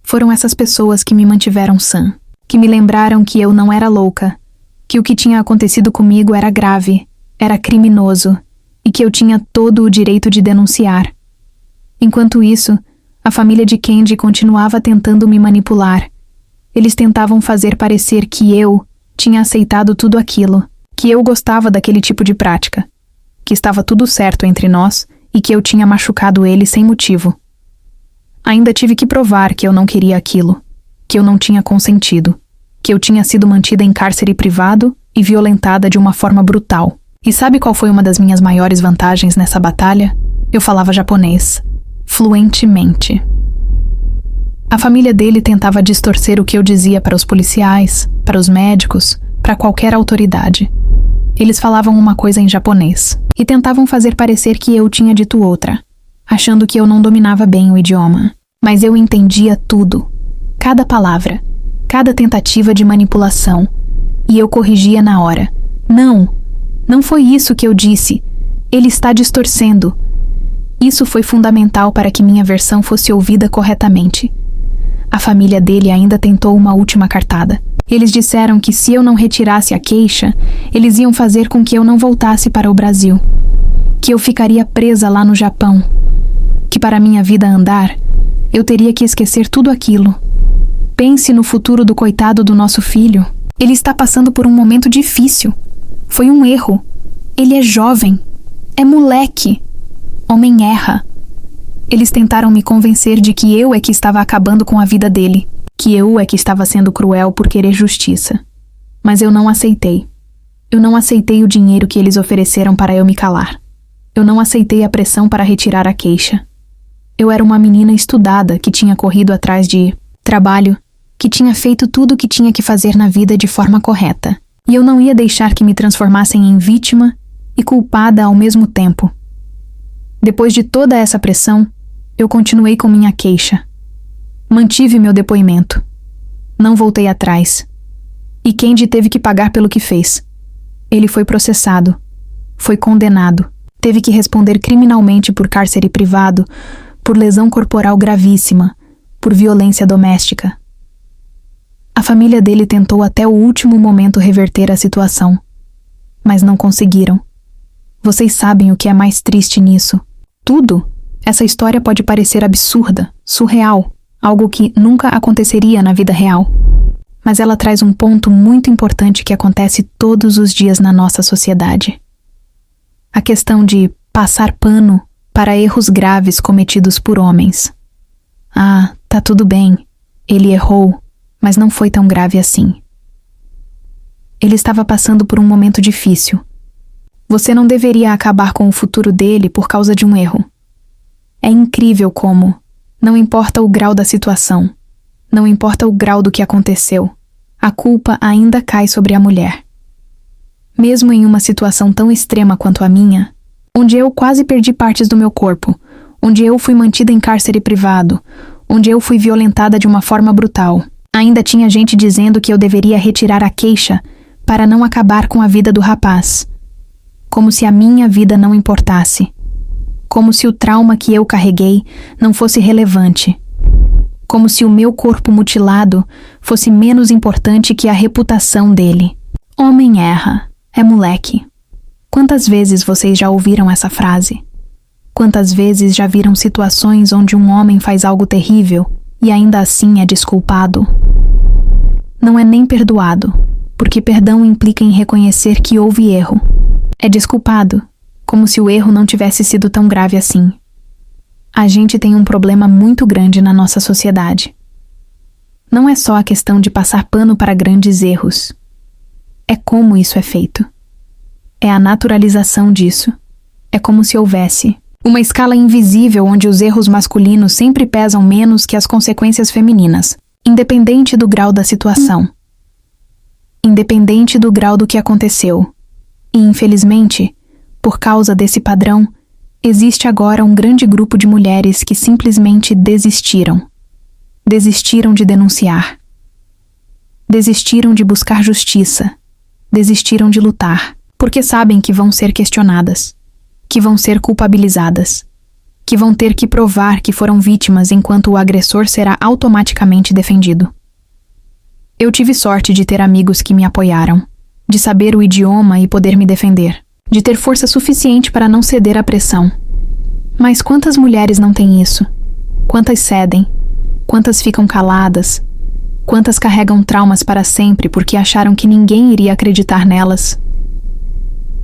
Foram essas pessoas que me mantiveram sã, que me lembraram que eu não era louca, que o que tinha acontecido comigo era grave, era criminoso, e que eu tinha todo o direito de denunciar. Enquanto isso, a família de Candy continuava tentando me manipular. Eles tentavam fazer parecer que eu tinha aceitado tudo aquilo, que eu gostava daquele tipo de prática, que estava tudo certo entre nós e que eu tinha machucado ele sem motivo. Ainda tive que provar que eu não queria aquilo, que eu não tinha consentido, que eu tinha sido mantida em cárcere privado e violentada de uma forma brutal. E sabe qual foi uma das minhas maiores vantagens nessa batalha? Eu falava japonês, fluentemente. A família dele tentava distorcer o que eu dizia para os policiais, para os médicos, para qualquer autoridade. Eles falavam uma coisa em japonês e tentavam fazer parecer que eu tinha dito outra, achando que eu não dominava bem o idioma. Mas eu entendia tudo, cada palavra, cada tentativa de manipulação, e eu corrigia na hora. Não foi isso que eu disse. Ele está distorcendo. Isso foi fundamental para que minha versão fosse ouvida corretamente. A família dele ainda tentou uma última cartada. Eles disseram que se eu não retirasse a queixa, eles iam fazer com que eu não voltasse para o Brasil, que eu ficaria presa lá no Japão, que para minha vida andar, eu teria que esquecer tudo aquilo. Pense no futuro do coitado do nosso filho. Ele está passando por um momento difícil. Foi um erro. Ele é jovem. É moleque. Homem erra. Eles tentaram me convencer de que eu é que estava acabando com a vida dele, que eu é que estava sendo cruel por querer justiça. Mas eu não aceitei. Eu não aceitei o dinheiro que eles ofereceram para eu me calar. Eu não aceitei a pressão para retirar a queixa. Eu era uma menina estudada que tinha corrido atrás de trabalho, que tinha feito tudo o que tinha que fazer na vida de forma correta. E eu não ia deixar que me transformassem em vítima e culpada ao mesmo tempo. Depois de toda essa pressão, eu continuei com minha queixa. Mantive meu depoimento. Não voltei atrás. E Candy teve que pagar pelo que fez. Ele foi processado. Foi condenado. Teve que responder criminalmente por cárcere privado, por lesão corporal gravíssima, por violência doméstica. A família dele tentou até o último momento reverter a situação, mas não conseguiram. Vocês sabem o que é mais triste nisso? Tudo. Essa história pode parecer absurda, surreal, algo que nunca aconteceria na vida real. Mas ela traz um ponto muito importante que acontece todos os dias na nossa sociedade. A questão de passar pano para erros graves cometidos por homens. Ah, tá tudo bem. Ele errou, mas não foi tão grave assim. Ele estava passando por um momento difícil. Você não deveria acabar com o futuro dele por causa de um erro. É incrível como, não importa o grau da situação, não importa o grau do que aconteceu, a culpa ainda cai sobre a mulher. Mesmo em uma situação tão extrema quanto a minha, onde eu quase perdi partes do meu corpo, onde eu fui mantida em cárcere privado, onde eu fui violentada de uma forma brutal, ainda tinha gente dizendo que eu deveria retirar a queixa para não acabar com a vida do rapaz. Como se a minha vida não importasse. Como se o trauma que eu carreguei não fosse relevante. Como se o meu corpo mutilado fosse menos importante que a reputação dele. Homem erra, é moleque. Quantas vezes vocês já ouviram essa frase? Quantas vezes já viram situações onde um homem faz algo terrível e ainda assim é desculpado? Não é nem perdoado, porque perdão implica em reconhecer que houve erro. É desculpado, como se o erro não tivesse sido tão grave assim. A gente tem um problema muito grande na nossa sociedade. Não é só a questão de passar pano para grandes erros. É como isso é feito. É a naturalização disso. É como se houvesse uma escala invisível onde os erros masculinos sempre pesam menos que as consequências femininas. independente do grau da situação, independente do grau do que aconteceu. E, infelizmente, por causa desse padrão, existe agora um grande grupo de mulheres que simplesmente desistiram. Desistiram de denunciar. Desistiram de buscar justiça. Desistiram de lutar, porque sabem que vão ser questionadas, que vão ser culpabilizadas, que vão ter que provar que foram vítimas enquanto o agressor será automaticamente defendido. Eu tive sorte de ter amigos que me apoiaram, de saber o idioma e poder me defender, de ter força suficiente para não ceder à pressão. Mas quantas mulheres não têm isso? Quantas cedem? Quantas ficam caladas? Quantas carregam traumas para sempre porque acharam que ninguém iria acreditar nelas?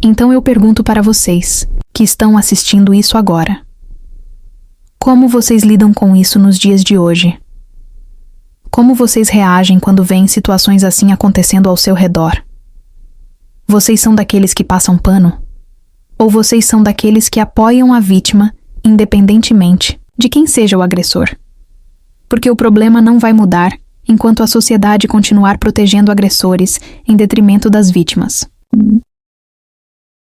Então eu pergunto para vocês, que estão assistindo isso agora. Como vocês lidam com isso nos dias de hoje? Como vocês reagem quando veem situações assim acontecendo ao seu redor? Vocês são daqueles que passam pano? Ou vocês são daqueles que apoiam a vítima, independentemente de quem seja o agressor? Porque o problema não vai mudar enquanto a sociedade continuar protegendo agressores em detrimento das vítimas.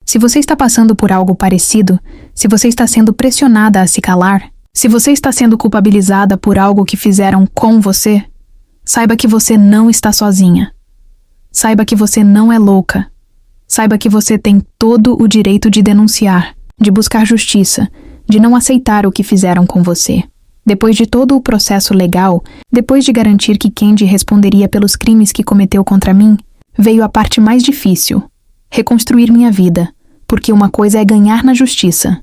Se você está passando por algo parecido, se você está sendo pressionada a se calar, se você está sendo culpabilizada por algo que fizeram com você, saiba que você não está sozinha. Saiba que você não é louca. Saiba que você tem todo o direito de denunciar, de buscar justiça, de não aceitar o que fizeram com você. Depois de todo o processo legal, depois de garantir que Kendi responderia pelos crimes que cometeu contra mim, veio a parte mais difícil: reconstruir minha vida, porque uma coisa é ganhar na justiça.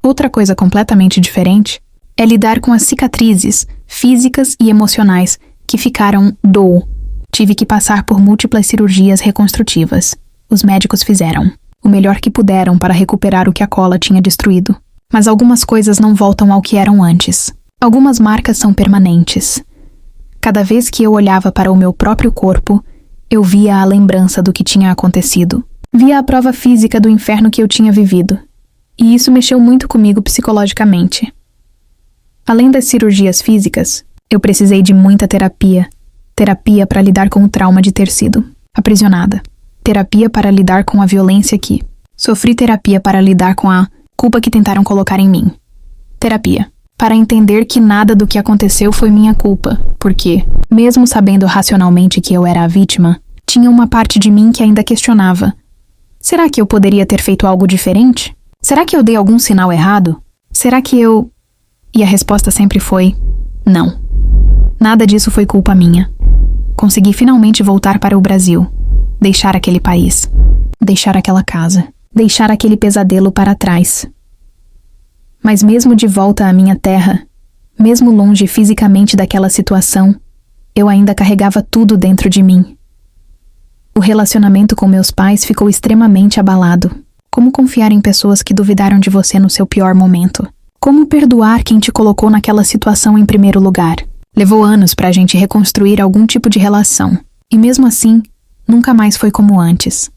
Outra coisa completamente diferente é lidar com as cicatrizes físicas e emocionais que ficaram Tive que passar por múltiplas cirurgias reconstrutivas. Os médicos fizeram o melhor que puderam para recuperar o que a cola tinha destruído. Mas algumas coisas não voltam ao que eram antes. Algumas marcas são permanentes. Cada vez que eu olhava para o meu próprio corpo, eu via a lembrança do que tinha acontecido. Via a prova física do inferno que eu tinha vivido. E isso mexeu muito comigo psicologicamente. Além das cirurgias físicas, eu precisei de muita terapia. Terapia para lidar com o trauma de ter sido aprisionada. Terapia para lidar com a violência que sofri. Terapia para lidar com a culpa que tentaram colocar em mim. Terapia para entender que nada do que aconteceu foi minha culpa, porque, mesmo sabendo racionalmente que eu era a vítima, tinha uma parte de mim que ainda questionava: será que eu poderia ter feito algo diferente? Será que eu dei algum sinal errado? Será que eu... E a resposta sempre foi: não. Nada disso foi culpa minha. Consegui finalmente voltar para o Brasil, deixar aquele país, deixar aquela casa, deixar aquele pesadelo para trás. Mas mesmo de volta à minha terra, mesmo longe fisicamente daquela situação, eu ainda carregava tudo dentro de mim. O relacionamento com meus pais ficou extremamente abalado. Como confiar em pessoas que duvidaram de você no seu pior momento? Como perdoar quem te colocou naquela situação em primeiro lugar? Levou anos pra gente reconstruir algum tipo de relação. E mesmo assim, nunca mais foi como antes.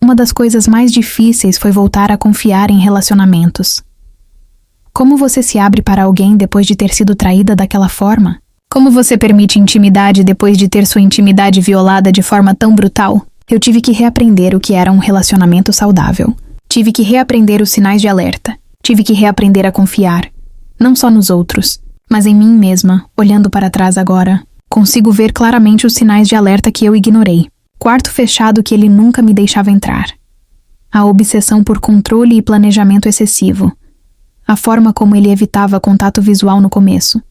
Uma das coisas mais difíceis foi voltar a confiar em relacionamentos. Como você se abre para alguém depois de ter sido traída daquela forma? Como você permite intimidade depois de ter sua intimidade violada de forma tão brutal? Eu tive que reaprender o que era um relacionamento saudável. Tive que reaprender os sinais de alerta. Tive que reaprender a confiar. Não só nos outros, mas em mim mesma. Olhando para trás agora, consigo ver claramente os sinais de alerta que eu ignorei. Quarto fechado que ele nunca me deixava entrar. A obsessão por controle e planejamento excessivo. A forma como ele evitava contato visual no começo.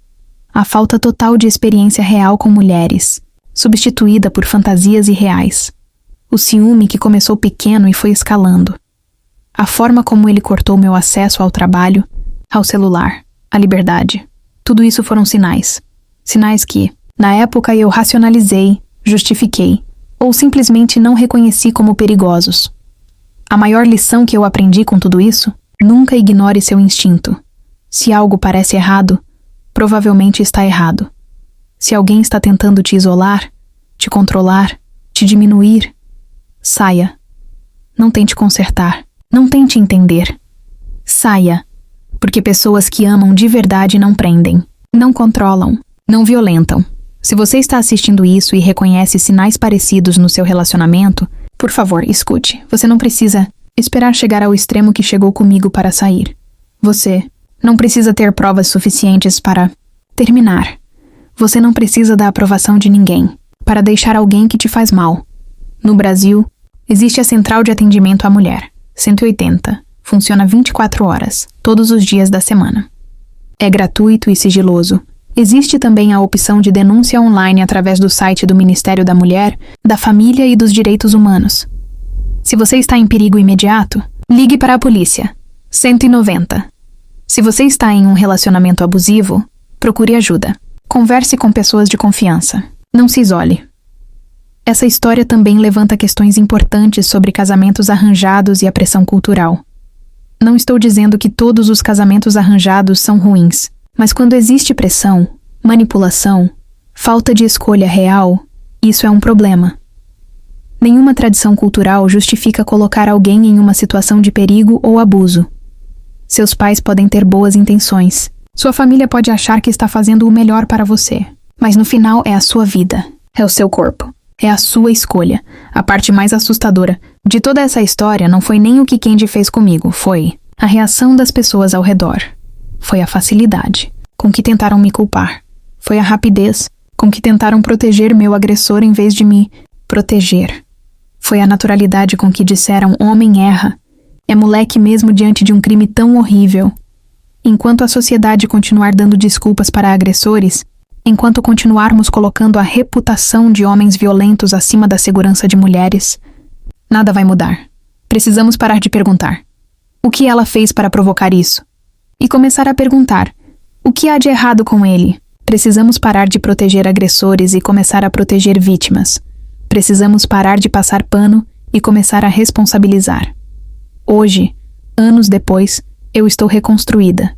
A falta total de experiência real com mulheres, substituída por fantasias irreais. O ciúme que começou pequeno e foi escalando. A forma como ele cortou meu acesso ao trabalho, ao celular, à liberdade. Tudo isso foram sinais. Sinais que, na época, eu racionalizei, justifiquei, ou simplesmente não reconheci como perigosos. A maior lição que eu aprendi com tudo isso: nunca ignore seu instinto. Se algo parece errado, provavelmente está errado. Se alguém está tentando te isolar, te controlar, te diminuir, saia. Não tente consertar. Não tente entender. Saia. Porque pessoas que amam de verdade não prendem, não controlam, não violentam. Se você está assistindo isso e reconhece sinais parecidos no seu relacionamento, por favor, escute. Você não precisa esperar chegar ao extremo que chegou comigo para sair. Você não precisa ter provas suficientes para terminar. Você não precisa da aprovação de ninguém para deixar alguém que te faz mal. No Brasil, existe a Central de Atendimento à Mulher, 180. Funciona 24 horas, todos os dias da semana. É gratuito e sigiloso. Existe também a opção de denúncia online através do site do Ministério da Mulher, da Família e dos Direitos Humanos. Se você está em perigo imediato, ligue para a polícia. 190. Se você está em um relacionamento abusivo, procure ajuda. Converse com pessoas de confiança. Não se isole. Essa história também levanta questões importantes sobre casamentos arranjados e a pressão cultural. Não estou dizendo que todos os casamentos arranjados são ruins, mas quando existe pressão, manipulação, falta de escolha real, isso é um problema. Nenhuma tradição cultural justifica colocar alguém em uma situação de perigo ou abuso. Seus pais podem ter boas intenções. Sua família pode achar que está fazendo o melhor para você, mas no final é a sua vida, é o seu corpo, é a sua escolha. A parte mais assustadora de toda essa história não foi nem o que Kendi fez comigo, foi a reação das pessoas ao redor. Foi a facilidade com que tentaram me culpar. Foi a rapidez com que tentaram proteger meu agressor em vez de me proteger. Foi a naturalidade com que disseram: homem erra, é moleque mesmo diante de um crime tão horrível. Enquanto a sociedade continuar dando desculpas para agressores, enquanto continuarmos colocando a reputação de homens violentos acima da segurança de mulheres, nada vai mudar. Precisamos parar de perguntar: o que ela fez para provocar isso? E começar a perguntar: o que há de errado com ele? Precisamos parar de proteger agressores e começar a proteger vítimas. Precisamos parar de passar pano e começar a responsabilizar. Hoje, anos depois, eu estou reconstruída.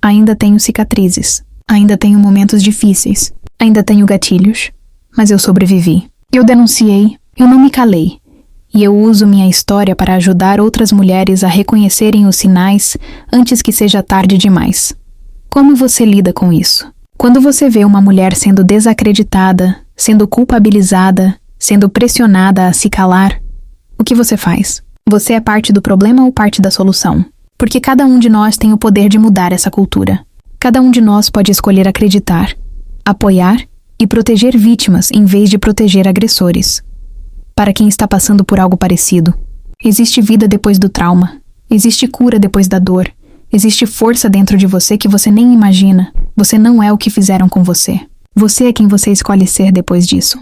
Ainda tenho cicatrizes. Ainda tenho momentos difíceis. Ainda tenho gatilhos. Mas eu sobrevivi. Eu denunciei. Eu não me calei. E eu uso minha história para ajudar outras mulheres a reconhecerem os sinais antes que seja tarde demais. Como você lida com isso? Quando você vê uma mulher sendo desacreditada, sendo culpabilizada, sendo pressionada a se calar, o que você faz? Você é parte do problema ou parte da solução? Porque cada um de nós tem o poder de mudar essa cultura. Cada um de nós pode escolher acreditar, apoiar e proteger vítimas em vez de proteger agressores. Para quem está passando por algo parecido, existe vida depois do trauma, existe cura depois da dor, existe força dentro de você que você nem imagina. Você não é o que fizeram com você. Você é quem você escolhe ser depois disso.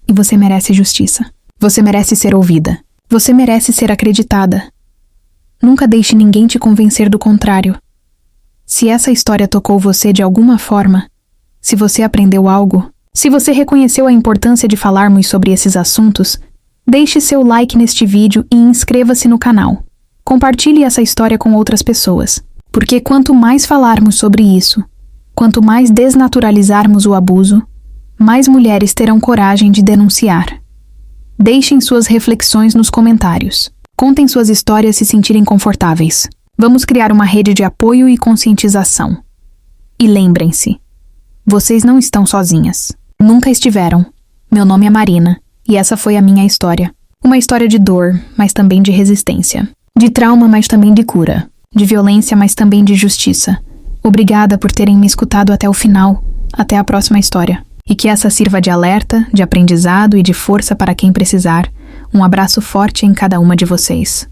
E você merece justiça. Você merece ser ouvida. Você merece ser acreditada. Nunca deixe ninguém te convencer do contrário. Se essa história tocou você de alguma forma, se você aprendeu algo, se você reconheceu a importância de falarmos sobre esses assuntos, deixe seu like neste vídeo e inscreva-se no canal. Compartilhe essa história com outras pessoas, porque quanto mais falarmos sobre isso, quanto mais desnaturalizarmos o abuso, mais mulheres terão coragem de denunciar. Deixem suas reflexões nos comentários. Contem suas histórias se sentirem confortáveis. Vamos criar uma rede de apoio e conscientização. E lembrem-se, vocês não estão sozinhas. Nunca estiveram. Meu nome é Marina, e essa foi a minha história. Uma história de dor, mas também de resistência. De trauma, mas também de cura. De violência, mas também de justiça. Obrigada por terem me escutado até o final. Até a próxima história. E que essa sirva de alerta, de aprendizado e de força para quem precisar. Um abraço forte em cada uma de vocês.